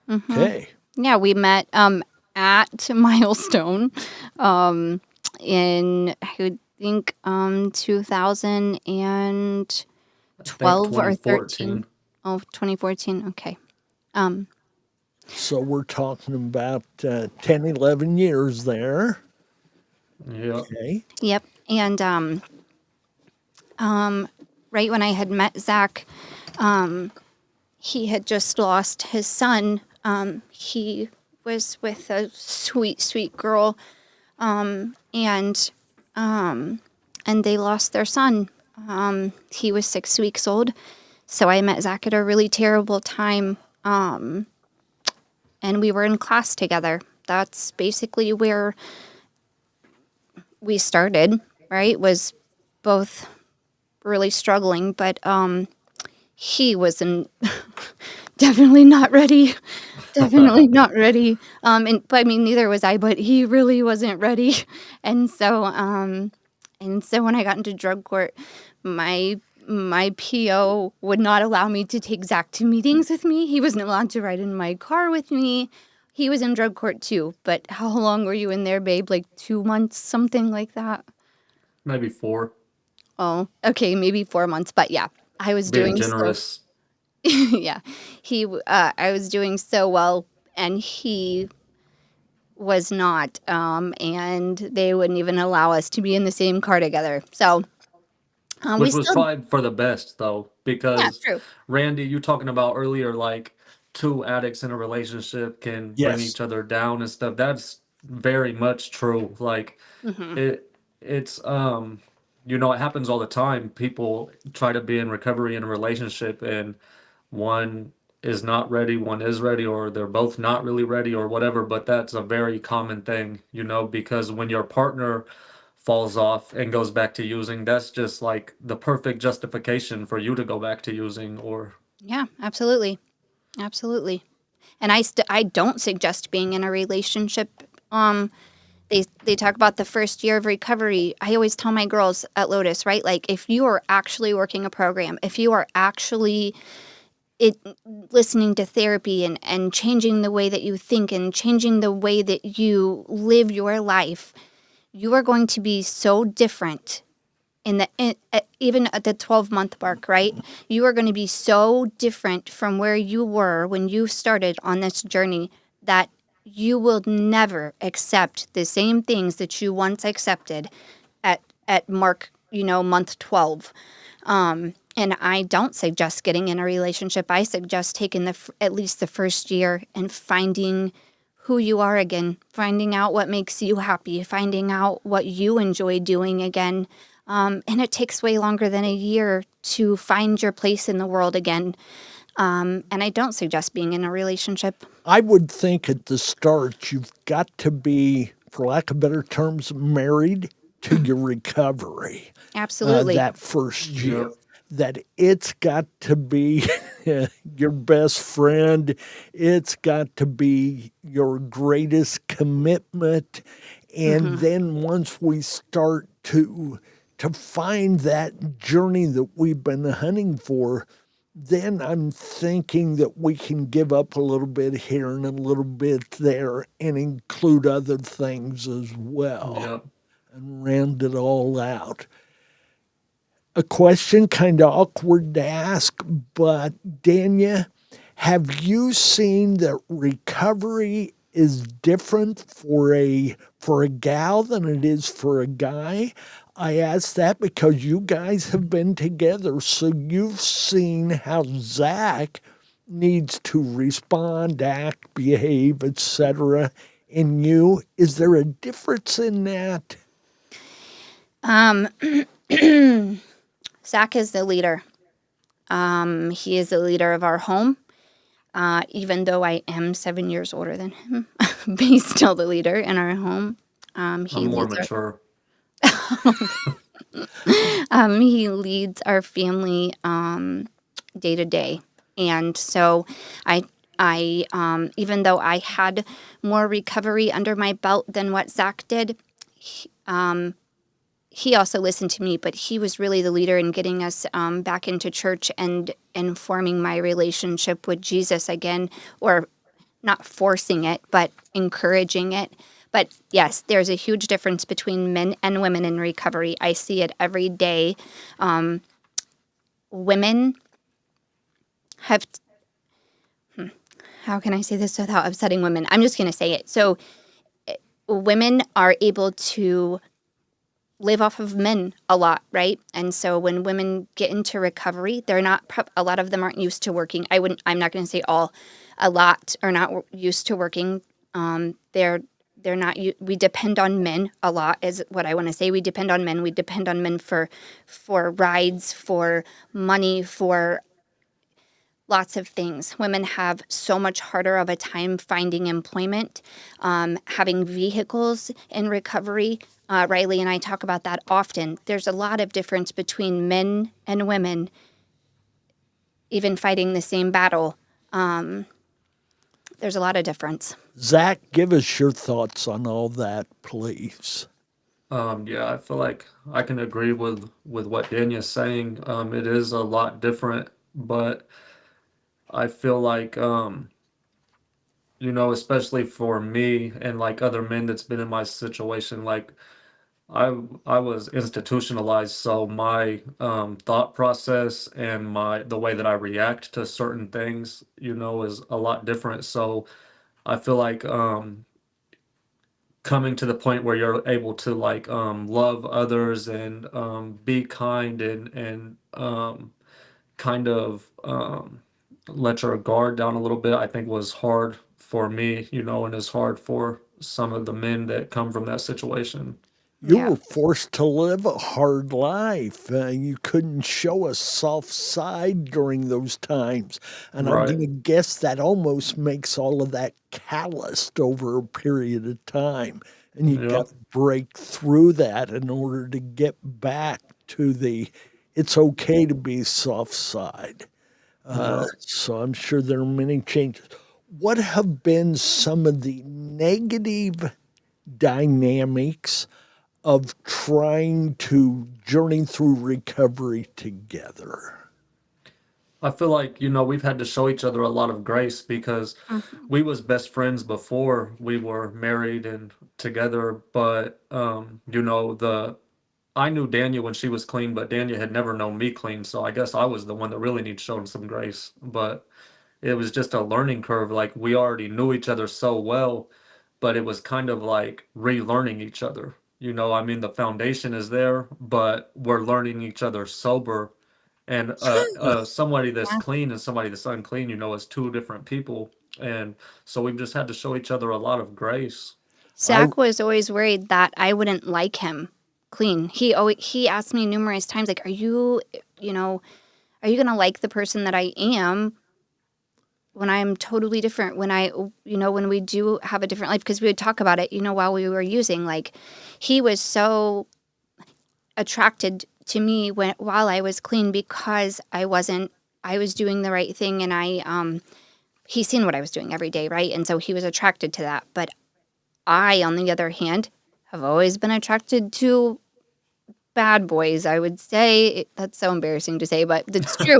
E: Okay.
F: Yeah, we met at Milestone in I would think 2012
G: I
F: or
G: think
F: 13.
G: 2014.
F: Oh, 2014. Okay.
E: So we're talking about 10, 11 years there.
G: Yeah.
E: Okay.
F: Yep. And right when I had met Zach, he had just lost his son. He was with a sweet, sweet girl, and they lost their son. He was 6 weeks old, so I met Zach at a really terrible time, and we were in class together. That's basically where we started. Right, was both really struggling, but he wasn't definitely not ready. Definitely not ready. But I mean, neither was I. But he really wasn't ready, and so when I got into drug court, my PO would not allow me to take Zach to meetings with me. He wasn't allowed to ride in my car with me. He was in drug court too. But how long were you in there, babe? Like 2 months, something like that.
G: Maybe 4.
F: Oh, okay, maybe 4 months. But yeah, I was
G: Being
F: doing so.
G: generous.
F: Yeah, I was doing so well, and he was not, and they wouldn't even allow us to be in the same car together. So we
G: Which was
F: still,
G: probably for the best though,
F: yeah,
G: because
F: true.
G: Randy, you talking about earlier, like two addicts in a relationship can bring
E: Yes.
G: each other down and stuff. That's very much true. Like
F: Hmm.
G: it's it happens all the time. People try to be in recovery in a relationship and one is not ready, one is ready, or they're both not really ready or whatever, but that's a very common thing, because when your partner falls off and goes back to using, that's just like the perfect justification for you to go back to using or
F: Yeah, absolutely, absolutely. And I don't suggest being in a relationship. They talk about the first year of recovery. I always tell my girls at Lotus, right? Like if you are actually working a program, if you are actually it listening to therapy and changing the way that you think and changing the way that you live your life, you are going to be so different even at the 12-month mark, right? You are going to be so different from where you were when you started on this journey that you will never accept the same things that you once accepted at mark, month 12. And I don't suggest getting in a relationship. I suggest taking at least the first year and finding who you are again, finding out what makes you happy, finding out what you enjoy doing again. And it takes way longer than a year to find your place in the world again. And I don't suggest being in a relationship.
E: I would think at the start you've got to be, for lack of better terms, married to your recovery
F: Absolutely.
E: that first year.
G: Yep.
E: That it's got to be your best friend. It's got to be your greatest commitment. And then once we start to find that journey that we've been hunting for, then I'm thinking that we can give up a little bit here and a little bit there and include other things as well
G: Yep.
E: and round it all out. A question kind of awkward to ask, but Danya, have you seen that recovery is different for a gal than it is for a guy? I ask that because you guys have been together, so you've seen how Zach needs to respond, act, behave, etc. In you, is there a difference in that?
F: Zach is the leader. He is the leader of our home. Even though I am 7 years older than him, but he's still the leader in our home. He
G: I'm more
F: leads
G: mature.
F: He leads our family day to day, and so I even though I had more recovery under my belt than what Zach did, he also listened to me, but he was really the leader in getting us back into church and forming my relationship with Jesus again, or not forcing it, but encouraging it. But yes, there's a huge difference between men and women in recovery. I see it every day. Women have, how can I say this without upsetting women? I'm just going to say it. So women are able to live off of men a lot, right? And so when women get into recovery, they're not, a lot of them aren't used to working. I'm not going to say all, a lot are not used to working. They're not, we depend on men a lot is what I want to say. We depend on men. We depend on men for rides, for money, for lots of things. Women have so much harder of a time finding employment, having vehicles in recovery. Riley and I talk about that often. There's a lot of difference between men and women, even fighting the same battle. There's a lot of difference.
E: Zach, give us your thoughts on all that, please.
G: Yeah, I feel like I can agree with what Danya's saying. It is a lot different, but I feel like especially for me and like other men that's been in my situation, like I was institutionalized, so my thought process and the way that I react to certain things, is a lot different. So I feel like coming to the point where you're able to like love others and be kind and kind of let your guard down a little bit, I think was hard for me, and is hard for some of the men that come from that situation.
E: You
F: Yeah.
E: were forced to live a hard life. You couldn't show a soft side during those times. And I'm
G: Right.
E: going to guess that almost makes all of that calloused over a period of time. And you got
G: Yep.
E: to break through that in order to get back to the it's okay to be soft side.
G: Yep.
E: So I'm sure there are many changes. What have been some of the negative dynamics of trying to journey through recovery together?
G: I feel like, we've had to show each other a lot of grace because
F: Mhm.
G: we was best friends before we were married and together, but the I knew Danya when she was clean, but Danya had never known me clean, so I guess I was the one that really needs shown some grace. But it was just a learning curve. Like we already knew each other so well, but it was kind of like relearning each other. I mean, the foundation is there, but we're learning each other sober. And somebody that's
F: Yeah.
G: clean and somebody that's unclean, is two different people. And so we've just had to show each other a lot of grace.
E: I
F: Zach was always worried that I wouldn't like him clean. He asked me numerous times, like, are you going to like the person that I am when I'm totally different, when we do have a different life? Because we would talk about it, while we were using, like, he was so attracted to me while I was clean because I was doing the right thing, and he's seen what I was doing every day, right? And so he was attracted to that. But I, on the other hand, have always been attracted to bad boys, I would say. That's so embarrassing to say, but it's true.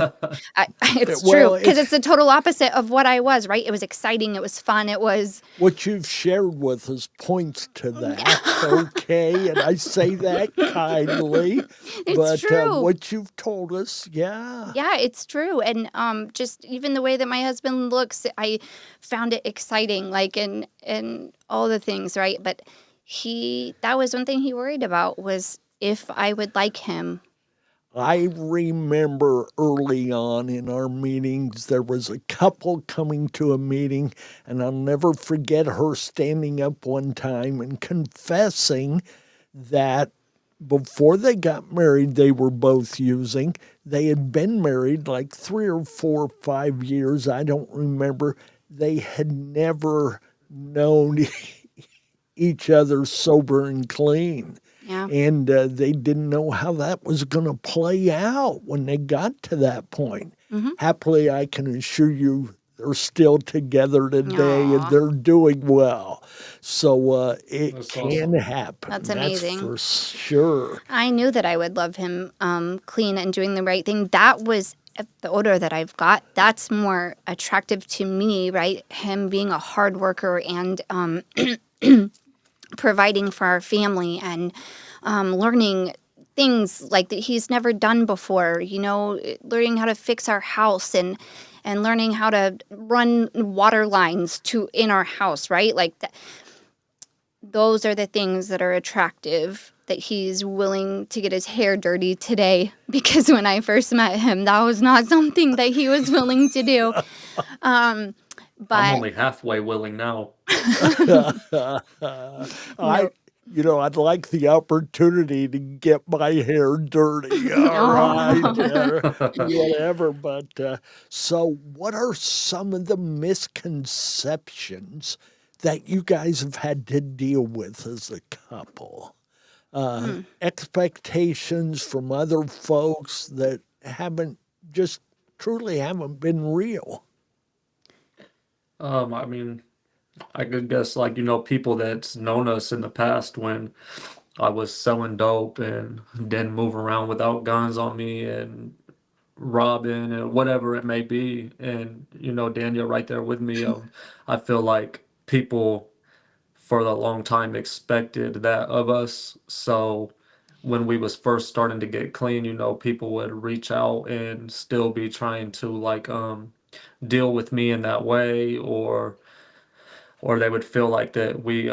F: It's true,
E: well,
F: because it's the total opposite of what I was, right? It was exciting. It was fun. It was.
E: what you've shared with us points to that. Okay, and I say that kindly,
F: It's
E: but
F: true.
E: what you've told us, yeah.
F: Yeah, it's true. And just even the way that my husband looks, I found it exciting, like, and all the things, right? But that was one thing he worried about, was if I would like him.
E: I remember early on in our meetings, there was a couple coming to a meeting, and I'll never forget her standing up one time and confessing that before they got married, they were both using. They had been married like 3 or 4 or 5 years. I don't remember. They had never known each other sober and clean.
F: Yeah.
E: And they didn't know how that was going to play out when they got to that point.
F: Mm-hmm.
E: Happily, I can assure you they're still together today and
F: Aw.
E: they're doing well. So it
G: That's
E: can
G: awesome.
E: happen.
F: That's
E: That's
F: amazing.
E: for sure.
F: I knew that I would love him clean and doing the right thing. That was the older that I've got. That's more attractive to me, right? Him being a hard worker and providing for our family and learning things like that he's never done before. Learning how to fix our house and learning how to run water lines in our house, right? Like that. Those are the things that are attractive, that he's willing to get his hair dirty today, because when I first met him, that was not something that he was willing to do.
G: I'm
F: But
G: only halfway willing now.
E: I, I'd like the opportunity to get my hair dirty. All right, whatever. But so, what are some of the misconceptions that you guys have had to deal with as a couple? Expectations from other folks that truly haven't been real.
G: I mean, I could guess people that's known us in the past when I was selling dope and didn't move around without guns on me and robbing and whatever it may be. And Danya right there with me. I feel like people for a long time expected that of us. So when we was first starting to get clean, people would reach out and still be trying to deal with me in that way, or they would feel like that we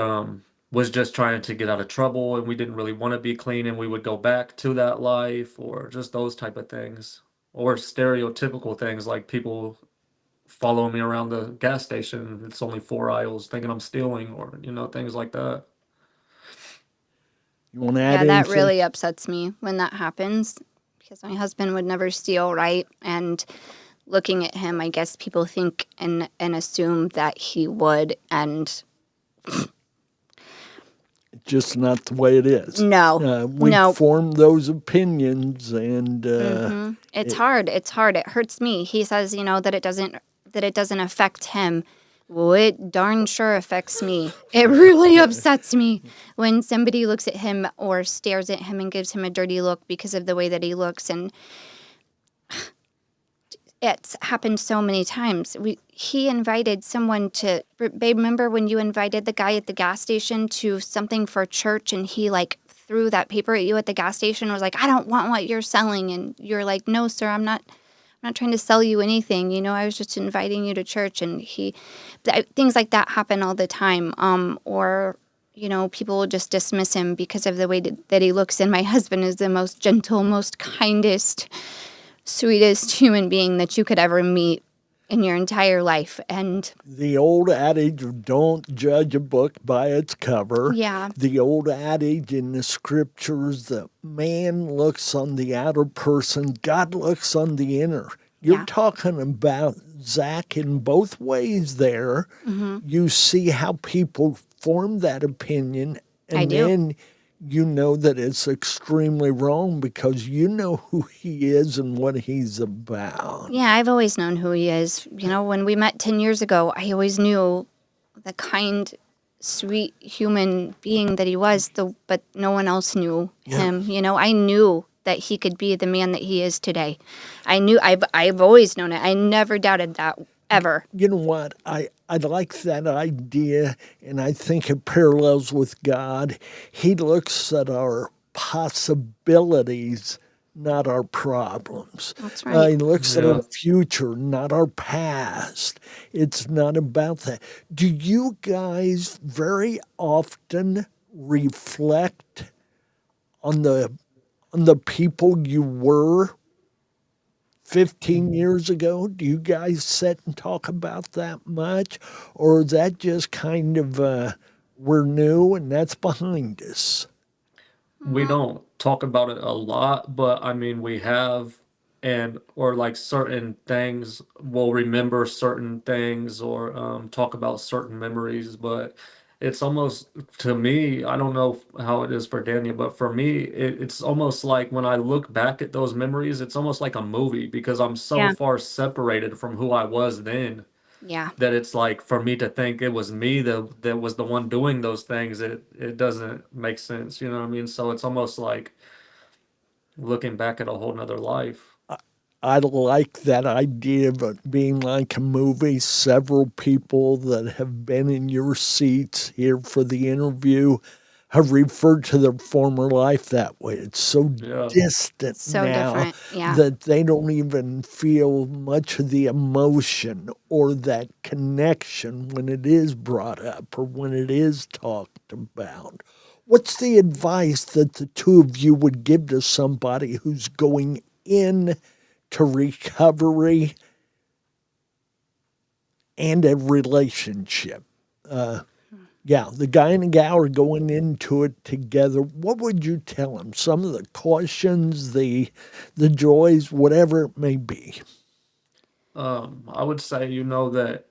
G: was just trying to get out of trouble and we didn't really want to be clean and we would go back to that life, or just those type of things, or stereotypical things like people following me around the gas station. It's only 4 aisles thinking I'm stealing, or things like that.
E: You want to add
F: yeah, that
E: anything?
F: really upsets me when that happens, because my husband would never steal, right? And looking at him, I guess people think and assume that he would, and
E: Just not the way it is.
F: no,
E: We
F: no.
E: form those opinions, and
F: It's hard. It hurts me. He says, that it doesn't affect him. Well, it darn sure affects me. It really upsets me when somebody looks at him or stares at him and gives him a dirty look because of the way that he looks. And it's happened so many times. He invited someone to, babe, remember when you invited the guy at the gas station to something for church, and he threw that paper at you at the gas station and was like, I don't want what you're selling. And you're like, no, sir, I'm not trying to sell you anything. I was just inviting you to church. And things like that happen all the time. Or people will just dismiss him because of the way that he looks. And my husband is the most gentle, most kindest, sweetest human being that you could ever meet in your entire life. And
E: the old adage of don't judge a book by its cover.
F: Yeah.
E: The old adage in the scriptures that man looks on the outer person, God looks on the inner. You're talking about Zach in both ways there.
F: Mm-hmm.
E: You see how people form that opinion, and
F: I do.
E: then you know that it's extremely wrong because you know who he is and what he's about.
F: Yeah, I've always known who he is. When we met 10 years ago, I always knew the kind, sweet human being that he was, but no one else knew him. I knew that he could be the man that he is today. I've always known it. I never doubted that, ever.
E: You know what? I like that idea, and I think it parallels with God. He looks at our possibilities, not our problems.
F: That's right.
E: He looks at our future, not our past. It's not about that. Do you guys very often reflect on the people you were 15 years ago? Do you guys sit and talk about that much? Or is that just kind of, we're new and that's behind us?
G: We don't talk about it a lot, but I mean, we have, or certain things, we'll remember certain things, or talk about certain memories, but it's almost, to me, I don't know how it is for Danya, but for me, it's almost like when I look back at those memories, it's almost like a movie because I'm so
F: Yeah.
G: far separated from who I was then
F: Yeah.
G: that it's like for me to think it was me that was the one doing those things, it doesn't make sense, you know what I mean? So it's almost like looking back at a whole nother life.
E: I like that idea of it being like a movie. Several people that have been in your seats here for the interview have referred to their former life that way. It's so
G: Yeah.
E: distant
F: So
E: now
F: different. Yeah.
E: that they don't even feel much of the emotion or that connection when it is brought up or when it is talked about. What's the advice that the two of you would give to somebody who's going in to recovery and a relationship? Yeah, the guy and the gal are going into it together. What would you tell them? Some of the cautions, the joys, whatever it may be.
G: I would say, that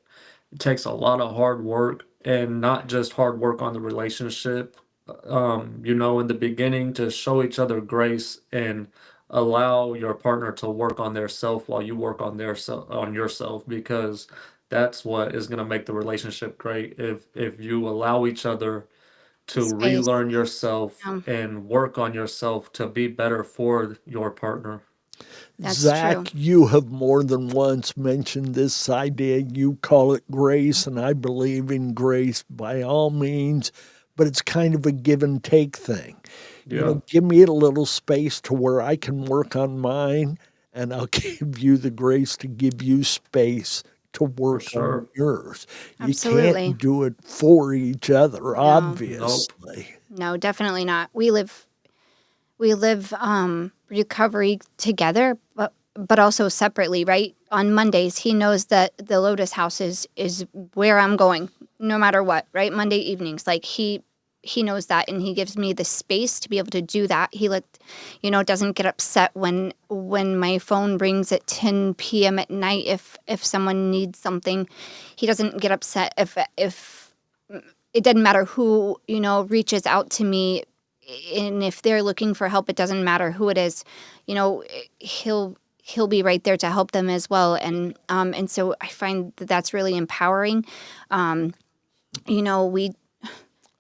G: it takes a lot of hard work and not just hard work on the relationship. In the beginning to show each other grace and allow your partner to work on their self while you work on on yourself, because that's what is going to make the relationship great. If you allow each other to
F: Space.
G: relearn yourself
F: Yeah.
G: and work on yourself to be better for your partner.
F: That's true.
E: Zach, you have more than once mentioned this idea. You call it grace, and I believe in grace by all means, but it's kind of a give and take thing.
G: Yeah,
E: Give me a little space to where I can work on mine, and I'll give you the grace to give you space to
G: for
E: work on
G: sure.
E: yours. You
F: Absolutely.
E: can't do it for each other,
F: No.
G: Nope.
E: obviously.
F: No, definitely not. We live recovery together, but also separately, right? On Mondays, he knows that the Lotus House is where I'm going, no matter what, right? Monday evenings, like he knows that, and he gives me the space to be able to do that. Doesn't get upset when my phone rings at 10 p.m. at night if someone needs something. He doesn't get upset if it doesn't matter who reaches out to me, and if they're looking for help, it doesn't matter who it is. He'll be right there to help them as well, and so I find that that's really empowering. We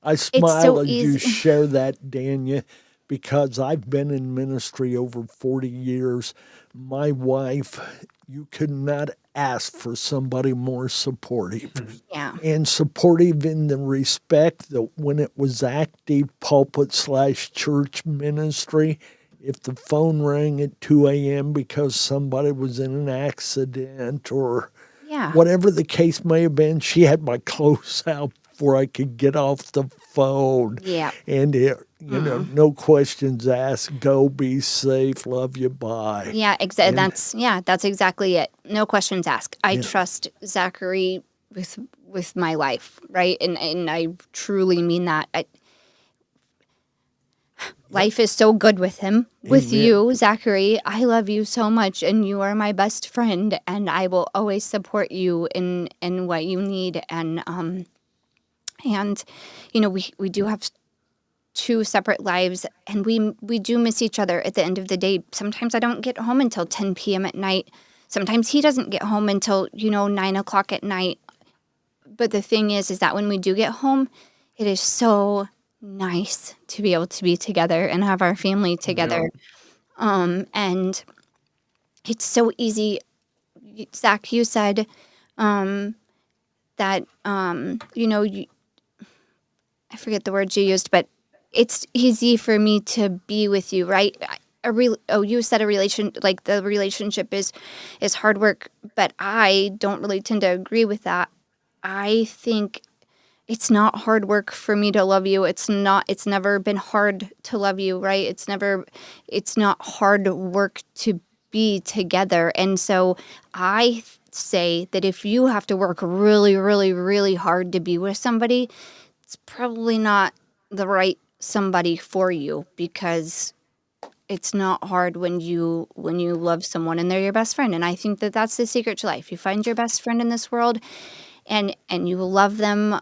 E: I
F: It's
E: smile
F: so
E: as you
F: easy.
E: share that, Danya, because I've been in ministry over 40 years. My wife, you could not ask for somebody more supportive.
F: Yeah.
E: And supportive in the respect that when it was active pulpit/church ministry, if the phone rang at 2 a.m. because somebody was in an accident or
F: Yeah.
E: whatever the case may have been, she had my clothes out before I could get off the phone.
F: Yeah.
E: And, no questions asked, go be safe, love you, bye.
F: Yeah,
E: And,
F: that's exactly it. No questions asked. I
E: Yeah.
F: trust Zachary with my life, right? And I truly mean that. Life is so good with him. With
E: Amen.
F: you, Zachary, I love you so much, and you are my best friend, and I will always support you in what you need. And we do have two separate lives, and we do miss each other at the end of the day. Sometimes I don't get home until 10 p.m. at night. Sometimes he doesn't get home until 9 o'clock at night. But the thing is that when we do get home, it is so nice to be able to be together and have our family together. And it's so easy. Zach, you said that I forget the words you used, but it's easy for me to be with you, right? You said the relationship is hard work, but I don't really tend to agree with that. I think it's not hard work for me to love you. It's never been hard to love you, right? It's not hard work to be together. And so I say that if you have to work really, really, really hard to be with somebody, it's probably not the right somebody for you, because it's not hard when you love someone and they're your best friend. And I think that that's the secret to life. You find your best friend in this world, and you love them,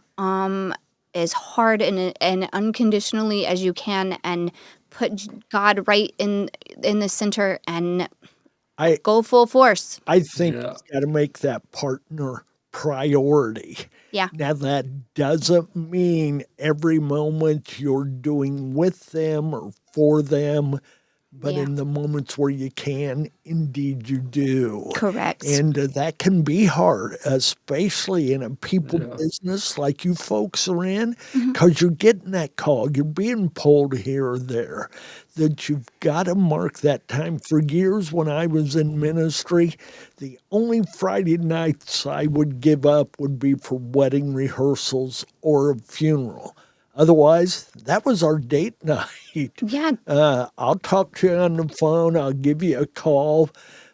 F: as hard and unconditionally as you can, and put God right in the center and
E: I
F: go full force.
E: I think
G: Yeah.
E: you've got to make that partner priority.
F: Yeah.
E: Now, that doesn't mean every moment you're doing with them or for them, but
F: Yeah.
E: in the moments where you can, indeed you do.
F: Correct.
E: And that can be hard, especially in a people
G: Yeah.
E: business like you folks are in,
F: Mhm.
E: because you're getting that call, you're being pulled here or there, that you've got to mark that time. For years when I was in ministry, the only Friday nights I would give up would be for wedding rehearsals or a funeral. Otherwise, that was our date night.
F: Yeah.
E: I'll talk to you on the phone, I'll give you a call,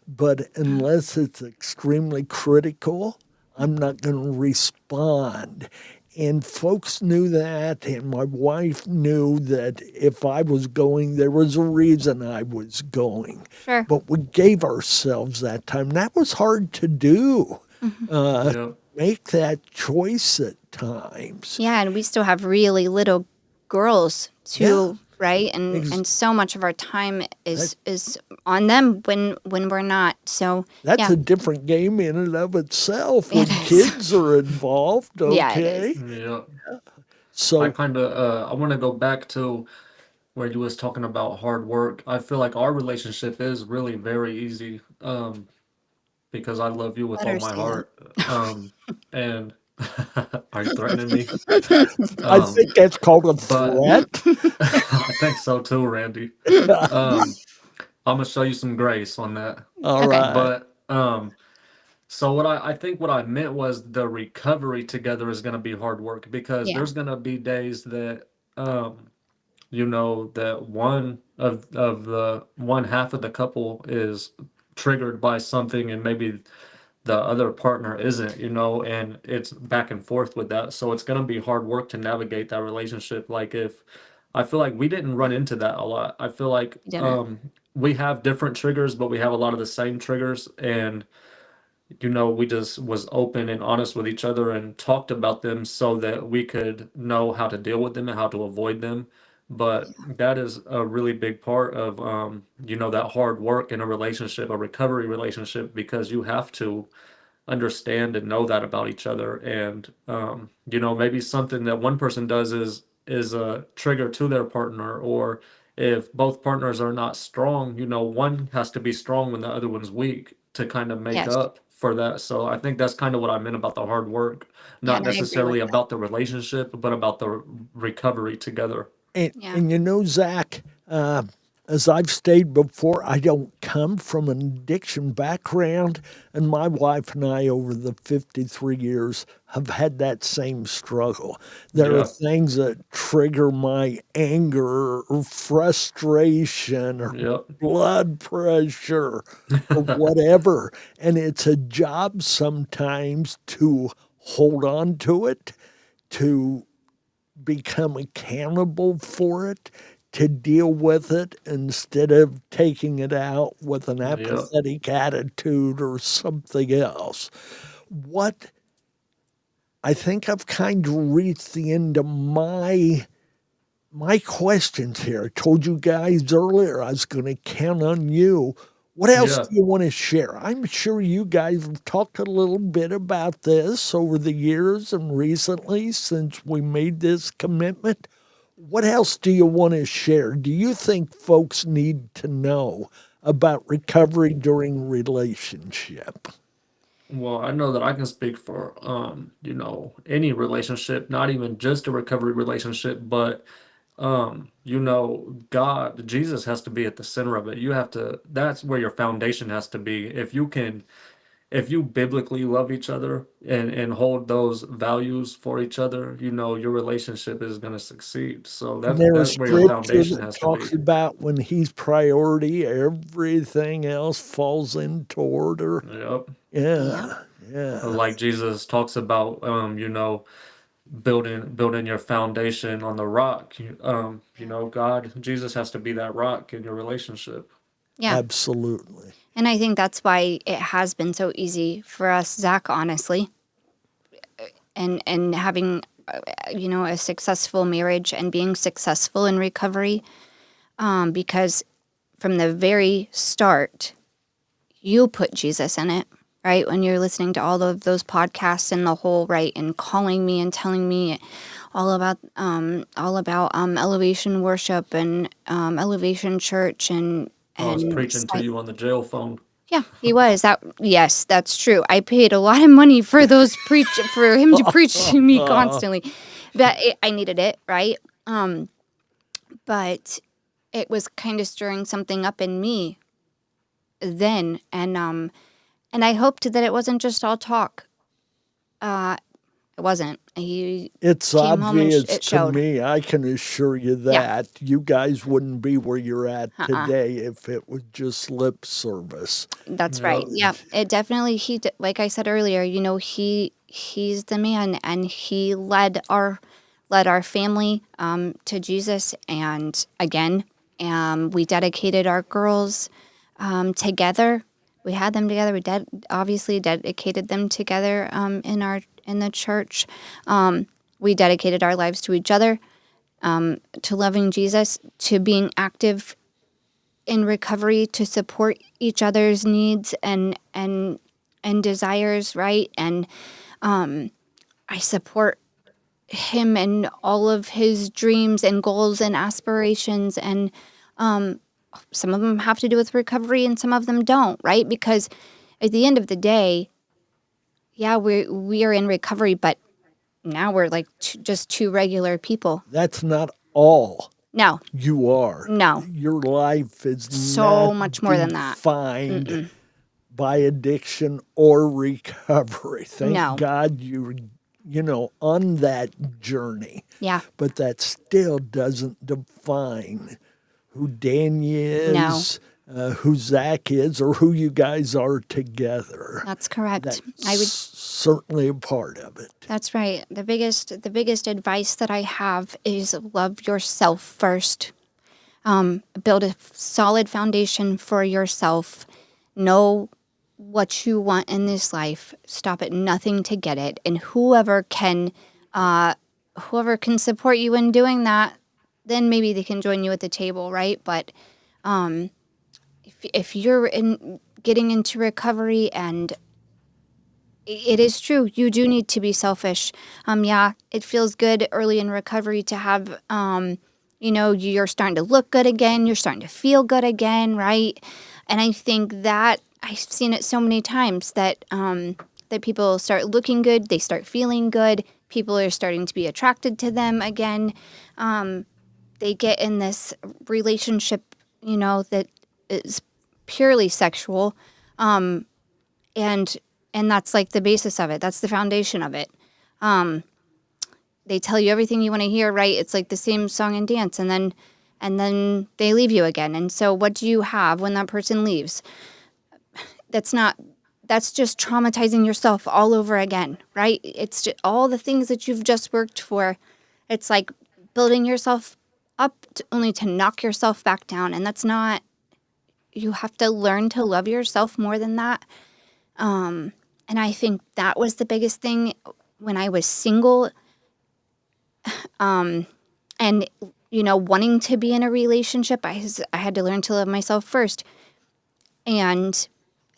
E: but unless it's extremely critical, I'm not going to respond. And folks knew that, and my wife knew that if I was going, there was a reason I was going.
F: Sure.
E: But we gave ourselves that time. That was hard to do,
G: Yeah.
E: make that choice at times.
F: Yeah, and we still have really little girls too, right? And
E: Ex-
F: so much of our time is on them when we're not. So
E: That's
F: yeah,
E: a different game in and of itself when
F: It is.
E: kids are involved,
F: Yeah, it
E: okay?
F: is.
G: Yeah. I
E: So,
G: kind of I want to go back to where you was talking about hard work. I feel like our relationship is really very easy, because I love you with
F: let
G: all
F: her
G: my
F: say that.
G: heart. And are you threatening me?
E: I
G: Um,
E: think that's called a
G: but
E: threat.
G: I think so too, Randy. Um, I'm gonna show you some grace on that.
E: All
F: Okay.
E: right.
G: But so what I think what I meant was the recovery together is gonna be hard work, because
F: Yeah.
G: there's gonna be days that that one of the one half of the couple is triggered by something, and maybe the other partner isn't, and it's back and forth with that. So it's going to be hard work to navigate that relationship. Like, if I feel like we didn't run into that a lot. I feel like
F: We didn't.
G: we have different triggers, but we have a lot of the same triggers. And we just was open and honest with each other and talked about them so that we could know how to deal with them and how to avoid them. But that is a really big part of that hard work in a relationship, a recovery relationship, because you have to understand and know that about each other. And maybe something that one person does is a trigger to their partner. Or if both partners are not strong, one has to be strong when the other one's weak to kind of make
F: Yes.
G: up for that. So I think that's kind of what I meant about the hard work,
F: Yeah,
G: not
F: and I agree with
G: necessarily
F: that.
G: about the relationship, but about the recovery together.
E: And,
F: Yeah.
E: and Zach, as I've stated before, I don't come from an addiction background, and my wife and I, over the 53 years, have had that same struggle. There are
G: Yeah.
E: things that trigger my anger or frustration or
G: Yep.
E: blood pressure or whatever, and it's a job sometimes to hold on to it, to become accountable for it, to deal with it instead of taking it out with an
G: Yep.
E: apathetic attitude or something else. What I think I've kind of reached the end of my questions here. I told you guys earlier I was going to count on you. What else
G: Yeah.
E: do you want to share? I'm sure you guys have talked a little bit about this over the years and recently since we made this commitment. What else do you want to share? Do you think folks need to know about recovery during relationship?
G: Well, I know that I can speak for any relationship, not even just a recovery relationship, but God, Jesus has to be at the center of it. That's where your foundation has to be. If you biblically love each other and hold those values for each other, your relationship is going to succeed. So
E: And
G: that's
E: there's
G: where your
E: scripture
G: foundation
E: that
G: has to
E: talks
G: be.
E: about when he's priority, everything else falls into order.
G: Yep.
F: Yeah.
E: Yeah.
G: Like Jesus talks about, building your foundation on the rock. God, Jesus has to be that rock in your relationship.
F: Yeah.
E: Absolutely.
F: And I think that's why it has been so easy for us, Zach, honestly, and having a successful marriage and being successful in recovery, because from the very start, you put Jesus in it, right? When you're listening to all of those podcasts and the whole, right, and calling me and telling me all about elevation worship and elevation church and
G: I was
F: and
G: preaching to you on the jail phone.
F: yeah, he was. Yes, that's true. I paid a lot of money for for him to preach to me constantly. But I needed it, right? But it was kind of stirring something up in me then, and I hoped that it wasn't just all talk. It wasn't. He
E: It's
F: came home and
E: obvious
F: it
E: to
F: showed.
E: me, I can assure you
F: Yeah.
E: that. You guys wouldn't be where you're at
F: Uh-uh.
E: today if it was just lip service.
F: That's
G: Yep.
F: right. Yeah, it definitely. Like I said earlier, he's the man, and he led our family to Jesus, and again, we dedicated our girls together. We had them together. We obviously dedicated them together in the church. We dedicated our lives to each other, to loving Jesus, to being active in recovery, to support each other's needs and desires, right? And I support him in all of his dreams and goals and aspirations, and some of them have to do with recovery and some of them don't, right? Because at the end of the day, yeah, we are in recovery, but now we're like just two regular people.
E: That's not all
F: No,
E: you are.
F: No.
E: Your life is
F: So
E: not
F: much more than that.
E: defined by addiction or recovery. Thank
F: No.
E: God you're, on that journey.
F: yeah,
E: But that still doesn't define who Danya
F: No.
E: is, who Zach is, or who you guys are together.
F: that's correct.
E: That's
F: I would.
E: certainly a part of it.
F: That's right. The biggest advice that I have is love yourself first. Build a solid foundation for yourself. Know what you want in this life. Stop at nothing to get it. And whoever can support you in doing that, then maybe they can join you at the table, right? But if you're getting into recovery, and it is true, you do need to be selfish. Yeah, it feels good early in recovery to have, you're starting to look good again. You're starting to feel good again, right? And I think that I've seen it so many times that that people start looking good, they start feeling good. People are starting to be attracted to them again. They get in this relationship, that is purely sexual, and that's like the basis of it. That's the foundation of it. They tell you everything you want to hear, right? It's like the same song and dance, and then they leave you again. And so what do you have when that person leaves? That's just traumatizing yourself all over again, right? It's just all the things that you've just worked for. It's like building yourself up only to knock yourself back down. And that's not, you have to learn to love yourself more than that. And I think that was the biggest thing when I was single, and wanting to be in a relationship. I had to learn to love myself first. And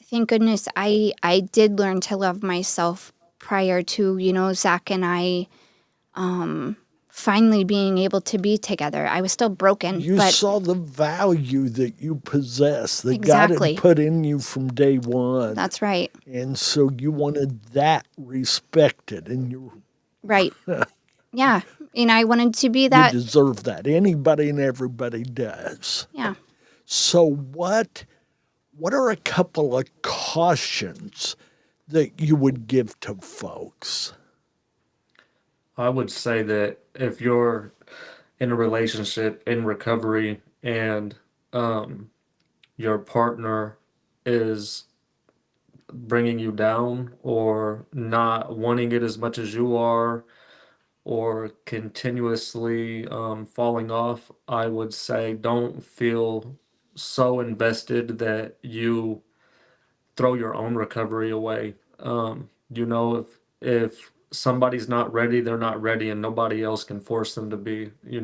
F: thank goodness I did learn to love myself prior to, Zach and I finally being able to be together. I was still broken.
E: You
F: but
E: saw the value that you possess, that
F: Exactly.
E: God had put in you from day one.
F: That's right.
E: And so you wanted that respected, and you
F: Right. Yeah. And I wanted to be that.
E: you deserve that. Anybody and everybody does.
F: Yeah.
E: So what are a couple of cautions that you would give to folks?
G: I would say that if you're in a relationship in recovery and your partner is bringing you down or not wanting it as much as you are or continuously falling off, I would say don't feel so invested that you throw your own recovery away. If somebody's not ready, they're not ready, and nobody else can force them to be. Me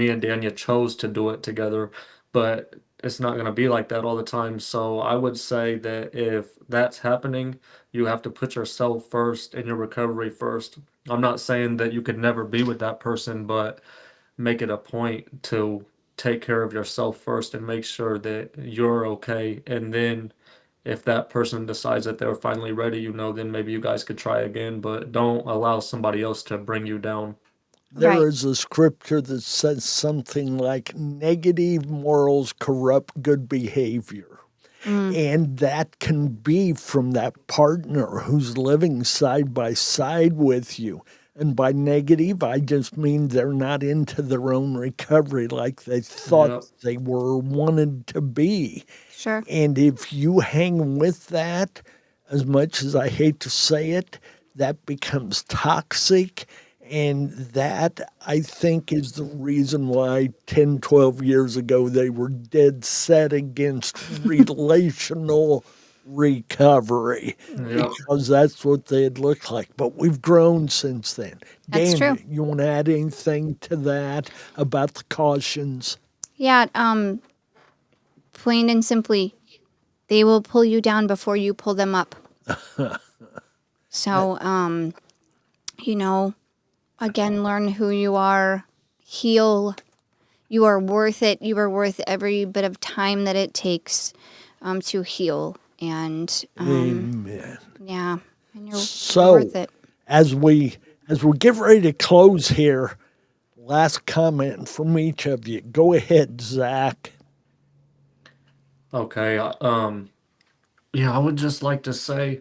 G: and Danya chose to do it together, but it's not going to be like that all the time. So I would say that if that's happening, you have to put yourself first and your recovery first. I'm not saying that you could never be with that person, but make it a point to take care of yourself first and make sure that you're okay. And then if that person decides that they're finally ready, then maybe you guys could try again, but don't allow somebody else to bring you down.
E: There
F: Right.
E: is a scripture that says something like negative morals corrupt good behavior. And that can be from that partner who's living side by side with you. And by negative, I just mean they're not into their own recovery like they thought
G: Yep.
E: they were wanted to be.
F: Sure.
E: And if you hang with that, as much as I hate to say it, that becomes toxic. And that, I think, is the reason why 10, 12 years ago they were dead set against relational recovery,
G: Yep.
E: because that's what they had looked like. But we've grown since then.
F: That's
E: Dan,
F: true.
E: you want to add anything to that about the cautions?
F: Yeah. Plain and simply, they will pull you down before you pull them up. So, again, learn who you are, heal. You are worth it. You are worth every bit of time that it takes to heal. And
E: Amen.
F: yeah, and you're
E: So,
F: worth it.
E: as we get ready to close here, last comment from each of you. Go ahead, Zach.
G: Okay. Yeah, I would just like to say,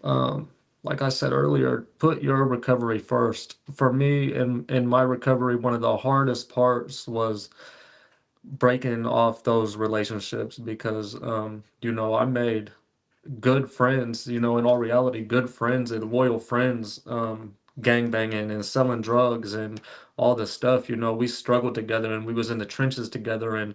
G: like I said earlier, put your recovery first. For me, in my recovery, one of the hardest parts was breaking off those relationships because, I made good friends, in all reality, good friends and loyal friends, gang banging and selling drugs and all this stuff. We struggled together and we was in the trenches together,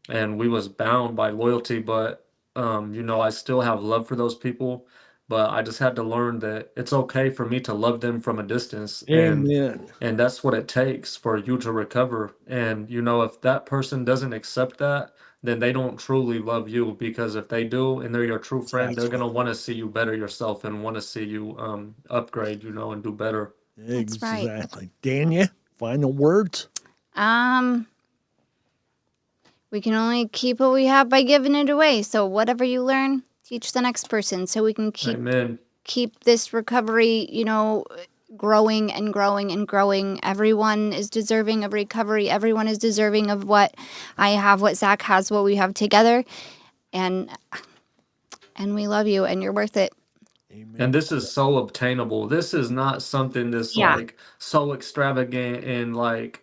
G: and we was bound by loyalty, but I still have love for those people, but I just had to learn that it's okay for me to love them from a distance,
E: Amen.
G: and that's what it takes for you to recover. And if that person doesn't accept that, then they don't truly love you, because if they do and they're your true friend, they're
E: Exactly.
G: going to want to see you better yourself and want to see you upgrade, and do better.
F: That's right.
E: Exactly. Danya, final words?
F: We can only keep what we have by giving it away. So whatever you learn, teach the next person, so we can
G: Amen.
F: keep this recovery, growing and growing and growing. Everyone is deserving of recovery. Everyone is deserving of what I have, what Zach has, what we have together. And we love you, and you're worth it.
G: And this is so obtainable. This is not something that's
F: Yeah.
G: like so extravagant, and like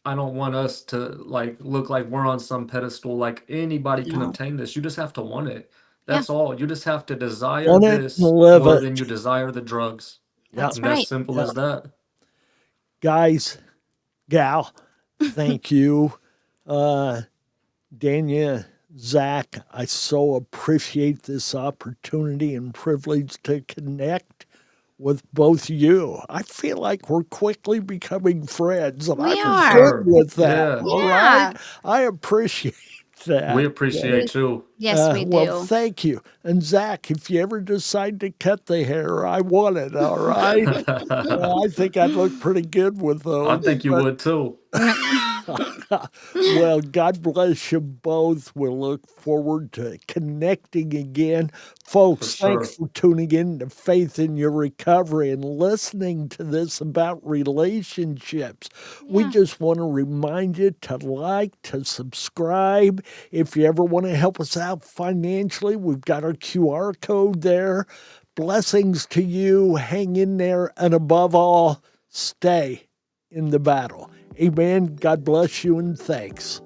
G: I don't want us to like look like we're on some pedestal. Like anybody can
F: No.
G: obtain this. You just have to want it.
F: Yeah.
G: That's all. You just have to desire
E: Want it and
G: this
E: live
G: more
E: it.
G: than you desire the drugs.
F: That's
G: And that's
F: right.
G: simple as that.
E: Guys, gal, thank you. Danya, Zach, I so appreciate this opportunity and privilege to connect with both you. I feel like we're quickly becoming friends, and
F: We
E: I'm
F: are.
E: good with that.
G: Yeah.
E: All
F: Yeah.
E: right? I appreciate that.
G: We appreciate you.
F: Yes, we do.
E: Well, thank you. And Zach, if you ever decide to cut the hair, I want it, all right? I think I'd look pretty good with those.
G: I think you would too.
E: Well, God bless you both. We'll look forward to connecting again. Folks,
G: For
E: thanks for tuning in to Faith in Your Recovery and listening to this about relationships. We just want to remind you to like, to subscribe. If you ever want to help us out financially, we've got our QR code there. Blessings to you. Hang in there. And above all, stay in the battle. Amen. God bless you and thanks.